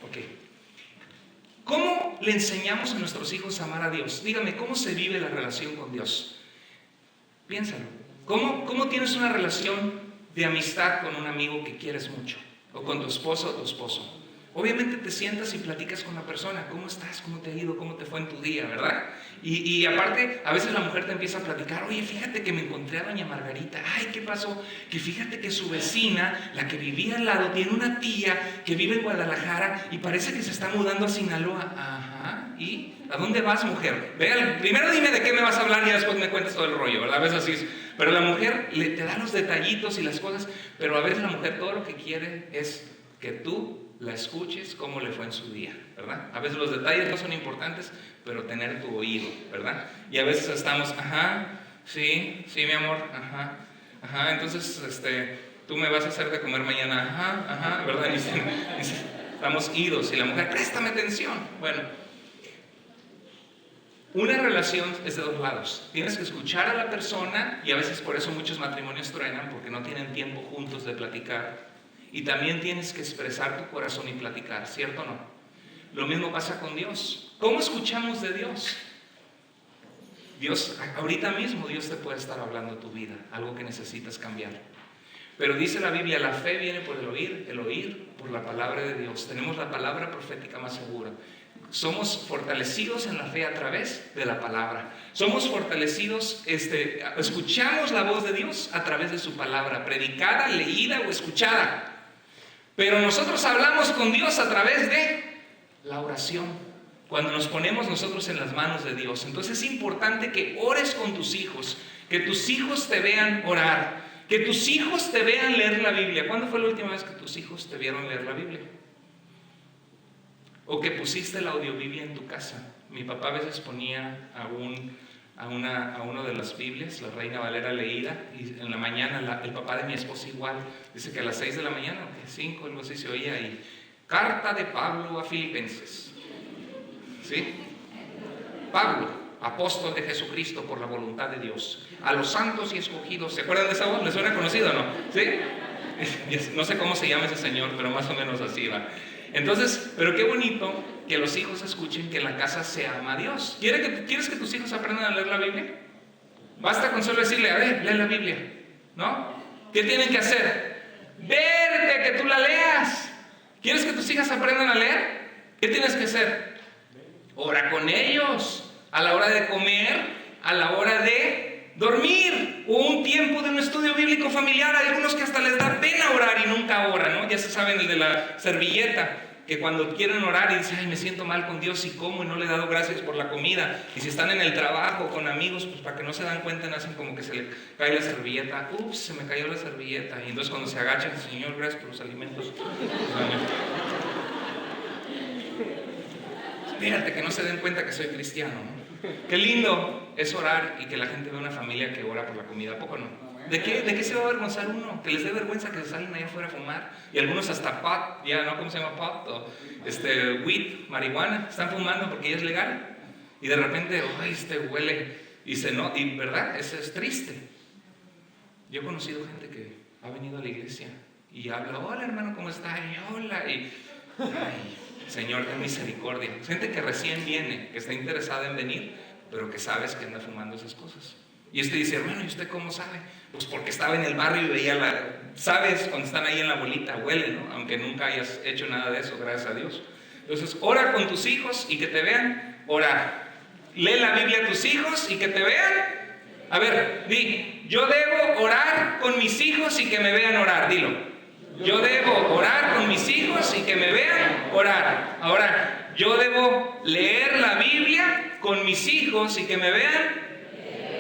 Ok. ¿Cómo le enseñamos a nuestros hijos a amar a Dios? Dígame, ¿cómo se vive la relación con Dios? Piénsalo. ¿Cómo tienes una relación de amistad con un amigo que quieres mucho? O con tu esposa o tu esposo. Obviamente te sientas y platicas con la persona. ¿Cómo estás? ¿Cómo te ha ido? ¿Cómo te fue en tu día? ¿Verdad? Y aparte, a veces la mujer te empieza a platicar. Oye, fíjate que me encontré a doña Margarita. Ay, ¿qué pasó? Que fíjate que su vecina, la que vivía al lado, tiene una tía que vive en Guadalajara y parece que se está mudando a Sinaloa. Ajá. ¿Y a dónde vas, mujer? Primero dime de qué me vas a hablar y después me cuentas todo el rollo, ¿verdad? A veces así es. Pero la mujer te da los detallitos y las cosas, pero a veces la mujer todo lo que quiere es que tú la escuches cómo le fue en su día, ¿verdad? A veces los detalles no son importantes, pero tener tu oído, ¿verdad? Y a veces estamos, sí, mi amor, entonces, tú me vas a hacer de comer mañana, ¿verdad? Y estamos idos y la mujer, préstame atención. Bueno, una relación es de dos lados. Tienes que escuchar a la persona y a veces por eso muchos matrimonios truenan, porque no tienen tiempo juntos de platicar. Y también tienes que expresar tu corazón y platicar, ¿cierto o no? Lo mismo pasa con Dios. ¿Cómo escuchamos de Dios? Dios, ahorita mismo Dios te puede estar hablando de tu vida, algo que necesitas cambiar. Pero dice la Biblia, la fe viene por el oír por la palabra de Dios. Tenemos la palabra profética más segura. Somos fortalecidos en la fe a través de la palabra. Somos fortalecidos, escuchamos la voz de Dios a través de su palabra, predicada, leída o escuchada. Pero nosotros hablamos con Dios a través de la oración, cuando nos ponemos nosotros en las manos de Dios. Entonces es importante que ores con tus hijos, que tus hijos te vean orar, que tus hijos te vean leer la Biblia. ¿Cuándo fue la última vez que tus hijos te vieron leer la Biblia? O que pusiste la audiobiblia en tu casa. Mi papá a veces ponía a uno de las Biblias, la Reina Valera leída, y en la mañana el papá de mi esposa igual. Dice que a las 6 de la mañana, o 5, algo así se oía, y carta de Pablo a Filipenses. ¿Sí? Pablo, apóstol de Jesucristo por la voluntad de Dios, a los santos y escogidos. ¿Se acuerdan de esa voz? ¿Les suena conocido o no? ¿Sí? No sé cómo se llama ese señor, pero más o menos así va. Entonces, pero qué bonito que los hijos escuchen que en la casa se ama a Dios. ¿Quieres que tus hijos aprendan a leer la Biblia? Basta con solo decirle, a ver, lee la Biblia, ¿no? ¿Qué tienen que hacer? Verte que tú la leas. ¿Quieres que tus hijas aprendan a leer? ¿Qué tienes que hacer? Ora con ellos, a la hora de comer, a la hora de dormir, o un tiempo de un estudio bíblico familiar. Hay algunos que hasta les da pena orar y nunca oran, ¿no? Ya se saben el de la servilleta, que cuando quieren orar y dicen, ay, me siento mal con Dios y como y no le he dado gracias por la comida. Y si están en el trabajo con amigos, pues para que no se dan cuenta, hacen como que se le cae la servilleta. Ups, se me cayó la servilleta. Y entonces cuando se agachan, Señor, gracias por los alimentos. Espérate que no se den cuenta que soy cristiano, ¿no? Qué lindo es orar y que la gente vea una familia que ora por la comida. ¿A poco no? ¿De qué se va a avergonzar uno? Que les dé vergüenza que se salen allá afuera a fumar. Y algunos hasta pot, ya no, ¿cómo se llama pot? O weed, marihuana, están fumando porque ya es legal. Y de repente, ay, huele. Y verdad, eso es triste. Yo he conocido gente que ha venido a la iglesia y habla, hola hermano, ¿cómo está? Y hola. Y, ay, Señor, ten misericordia. Gente que recién viene, que está interesada en venir, pero que sabes que anda fumando esas cosas. Y dice, hermano, ¿y usted cómo sabe? Pues porque estaba en el barrio y veía ¿sabes? Cuando están ahí en la bolita, huele, ¿no? Aunque nunca hayas hecho nada de eso, gracias a Dios. Entonces, ora con tus hijos y que te vean orar. Lee la Biblia a tus hijos y que te vean. A ver, di, yo debo orar con mis hijos y que me vean orar, dilo. Yo debo orar con mis hijos y que me vean orar. Ahora, yo debo leer la Biblia con mis hijos y que me vean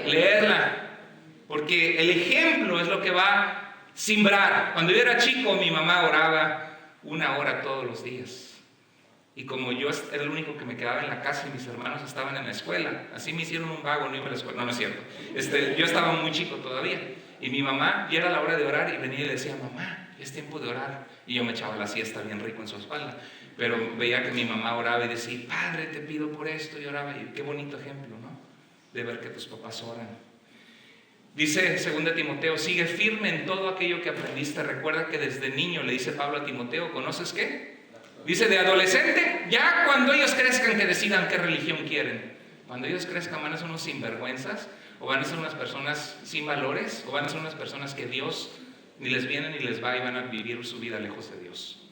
leerla, porque el ejemplo es lo que va a simbrar. Cuando yo era chico, mi mamá oraba 1 hora todos los días, y como yo era el único que me quedaba en la casa y mis hermanos estaban en la escuela, así me hicieron un vago, no iba a la escuela. No es cierto. Yo estaba muy chico todavía, y mi mamá, ya era la hora de orar, y venía y le decía, mamá, es tiempo de orar, y yo me echaba la siesta bien rico en su espalda, pero veía que mi mamá oraba y decía, Padre, te pido por esto, y oraba, y qué bonito ejemplo, ¿no? De ver que tus papás oran. Dice 2 Timoteo, sigue firme en todo aquello que aprendiste. Recuerda que desde niño, le dice Pablo a Timoteo, ¿conoces qué? Dice, de adolescente, ya cuando ellos crezcan, que decidan qué religión quieren. Cuando ellos crezcan, van a ser unos sinvergüenzas, o van a ser unas personas sin valores, o van a ser unas personas que Dios ni les viene ni les va, y van a vivir su vida lejos de Dios.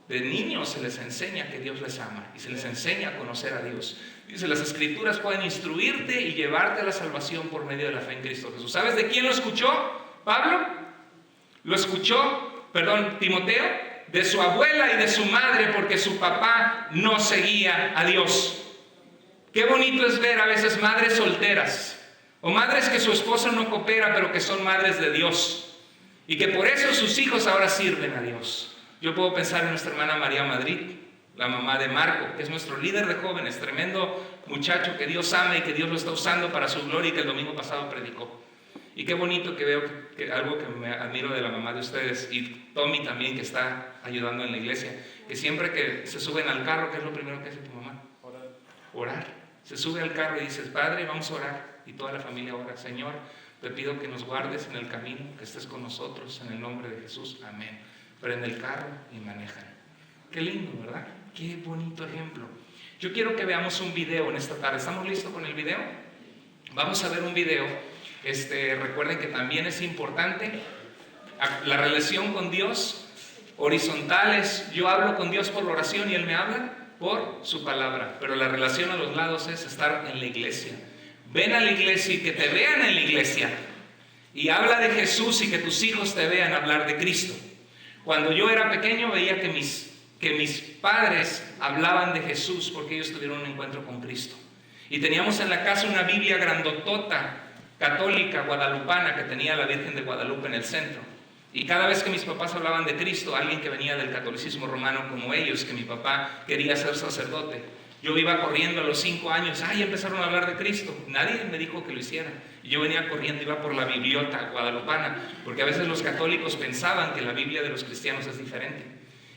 De niños se les enseña que Dios les ama y se les enseña a conocer a Dios. Dice, las Escrituras pueden instruirte y llevarte a la salvación por medio de la fe en Cristo Jesús. ¿Sabes de quién lo escuchó Pablo? Lo escuchó, Timoteo, de su abuela y de su madre, porque su papá no seguía a Dios. Qué bonito es ver a veces madres solteras, o madres que su esposo no coopera, pero que son madres de Dios, y que por eso sus hijos ahora sirven a Dios. Yo puedo pensar en nuestra hermana María Madrid, la mamá de Marco, que es nuestro líder de jóvenes, tremendo muchacho que Dios ama y que Dios lo está usando para su gloria, y que el domingo pasado predicó. Y qué bonito que veo que algo que me admiro de la mamá de ustedes, y Tommy también, que está ayudando en la iglesia, que siempre que se suben al carro, ¿qué es lo primero que hace tu mamá? Orar. Se sube al carro y dices, Padre, vamos a orar, y toda la familia ora. Señor, te pido que nos guardes en el camino, que estés con nosotros, en el nombre de Jesús, amén. Prende el carro y manejan. Qué lindo, ¿verdad? Qué bonito ejemplo. Yo quiero que veamos un video en esta tarde. ¿Estamos listos con el video? Vamos a ver un video. Recuerden que también es importante la relación con Dios, horizontales. Yo hablo con Dios por la oración y Él me habla por su palabra. Pero la relación a los lados es estar en la iglesia. Ven a la iglesia y que te vean en la iglesia. Y habla de Jesús y que tus hijos te vean hablar de Cristo. Cuando yo era pequeño veía que mis padres hablaban de Jesús porque ellos tuvieron un encuentro con Cristo. Y teníamos en la casa una Biblia grandotota, católica, guadalupana, que tenía la Virgen de Guadalupe en el centro. Y cada vez que mis papás hablaban de Cristo, alguien que venía del catolicismo romano como ellos, que mi papá quería ser sacerdote, yo iba corriendo a los 5 años, empezaron a hablar de Cristo. Nadie me dijo que lo hiciera. Y yo venía corriendo, iba por la bibliota guadalupana, porque a veces los católicos pensaban que la Biblia de los cristianos es diferente.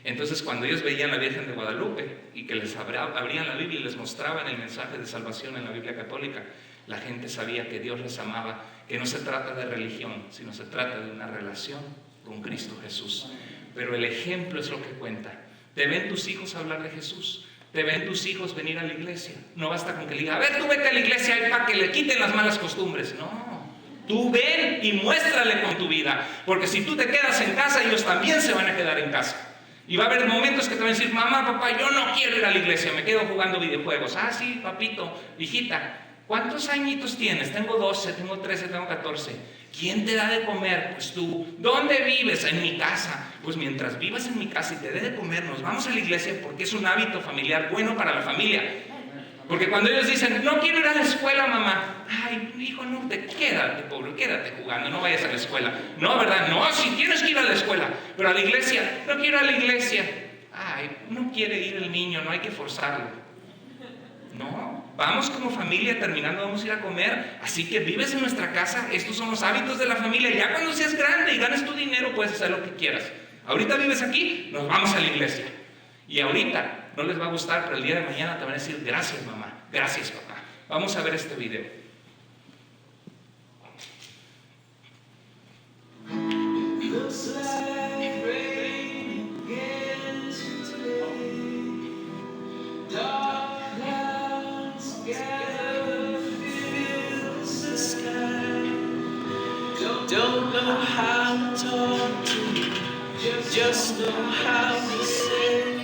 Entonces, cuando ellos veían a la Virgen de Guadalupe y que les abrían la Biblia y les mostraban el mensaje de salvación en la Biblia católica, la gente sabía que Dios les amaba, que no se trata de religión, sino se trata de una relación con Cristo Jesús. Pero el ejemplo es lo que cuenta. Te ven tus hijos hablar de Jesús, te ven tus hijos venir a la iglesia. No basta con que le diga, a ver, tú vete a la iglesia para que le quiten las malas costumbres. No, tú ven y muéstrale con tu vida, porque si tú te quedas en casa, ellos también se van a quedar en casa. Y va a haber momentos que te van a decir, mamá, papá, yo no quiero ir a la iglesia, me quedo jugando videojuegos. Ah, sí, papito, hijita, ¿cuántos añitos tienes? Tengo 12, tengo 13, tengo 14. ¿Quién te da de comer? Pues tú. ¿Dónde vives? En mi casa. Pues mientras vivas en mi casa y te dé de comer, nos vamos a la iglesia porque es un hábito familiar bueno para la familia. Porque cuando ellos dicen, no quiero ir a la escuela, mamá. Ay, hijo, no, quédate, pobre, quédate jugando, no vayas a la escuela. No, ¿verdad? No, si tienes que ir a la escuela. Pero a la iglesia, no quiero ir a la iglesia. Ay, no quiere ir el niño, no hay que forzarlo. No, vamos como familia, terminando vamos a ir a comer. Así que vives en nuestra casa, estos son los hábitos de la familia. Ya cuando seas grande y ganes tu dinero, puedes hacer lo que quieras. Ahorita vives aquí, nos vamos a la iglesia. Y ahorita no les va a gustar, pero el día de mañana te van a decir, gracias mamá, gracias papá. Vamos a ver este video. Looks like rain again today. Dark clouds gather, fills the sky. Don't know how to talk to you, just know how to say.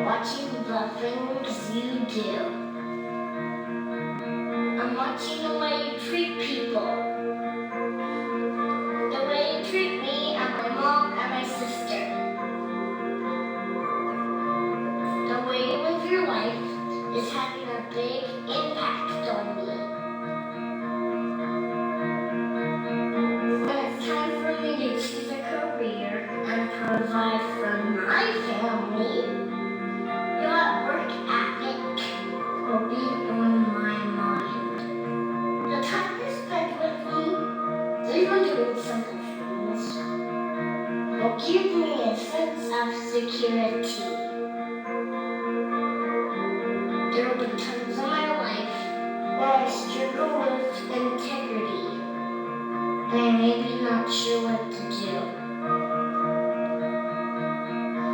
Watching the things you do. I'm watching the way you treat people. The way you treat me and my mom and my sister. The way you live your life is having a big impact on me. When it's time for me to choose a career and provide for my family, your work ethic will be on my mind. The time you spend with me, even doing simple things, will give me a sense of security. There will be times in my life where I struggle with integrity, and I may be not sure what to do.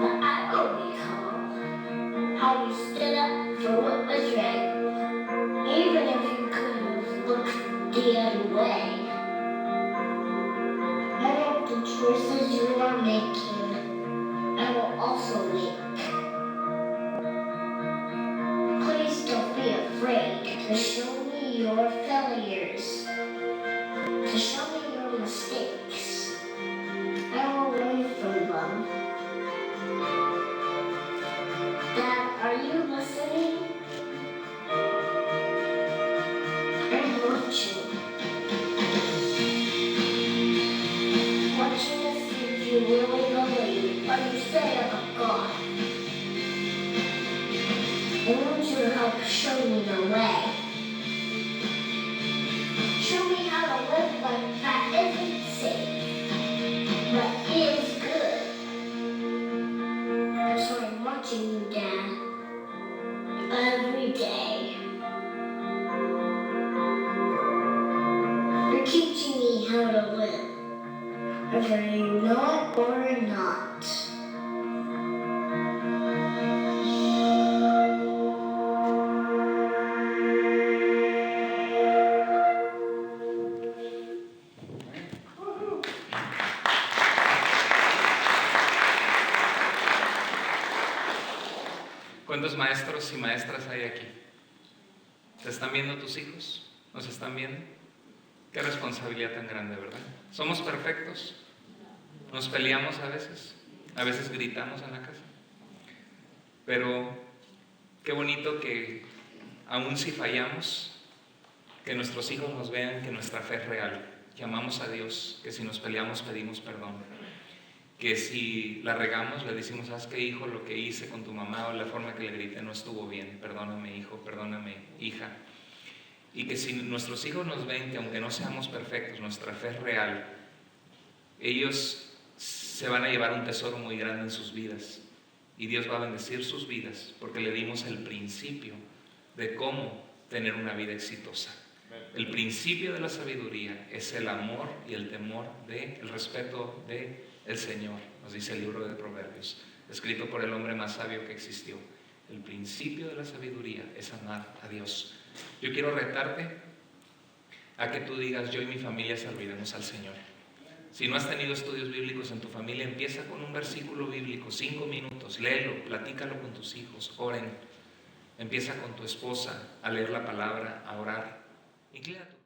But I will recall how you stood up for what was right, even if you could have looked the other way. Many of the choices you are making, I will also make. Please don't be afraid to show me your failures, to show me your mistakes. I will learn from them. Dad, are you listening? I'm watching. Watching to see if you really believe what you say about God. I want you to help show me the way. Show me how to live life that isn't safe, but is good. So I'm watching you, Dad, every day. You're teaching me how to live, whether you know it or not. maestros y maestras hay aquí? ¿Te están viendo tus hijos? ¿Nos están viendo? Qué responsabilidad tan grande, ¿verdad? ¿Somos perfectos? ¿Nos peleamos a veces? ¿A veces gritamos en la casa? Pero qué bonito que aún si fallamos, que nuestros hijos nos vean que nuestra fe es real, que amamos a Dios, que si nos peleamos pedimos perdón, que si la regamos le decimos, ¿sabes qué, hijo? Lo que hice con tu mamá o la forma que le grité no estuvo bien, perdóname, hijo, perdóname, hija. Y que si nuestros hijos nos ven que aunque no seamos perfectos, nuestra fe es real, ellos se van a llevar un tesoro muy grande en sus vidas y Dios va a bendecir sus vidas porque le dimos el principio de cómo tener una vida exitosa. El principio de la sabiduría es el amor y el temor el respeto del Señor, nos dice el libro de Proverbios, escrito por el hombre más sabio que existió. El principio de la sabiduría es amar a Dios. Yo quiero retarte a que tú digas, yo y mi familia serviremos al Señor. Si no has tenido estudios bíblicos en tu familia, empieza con un versículo bíblico, 5 minutos, léelo, platícalo con tus hijos, oren. Empieza con tu esposa a leer la palabra, a orar. Inclina tu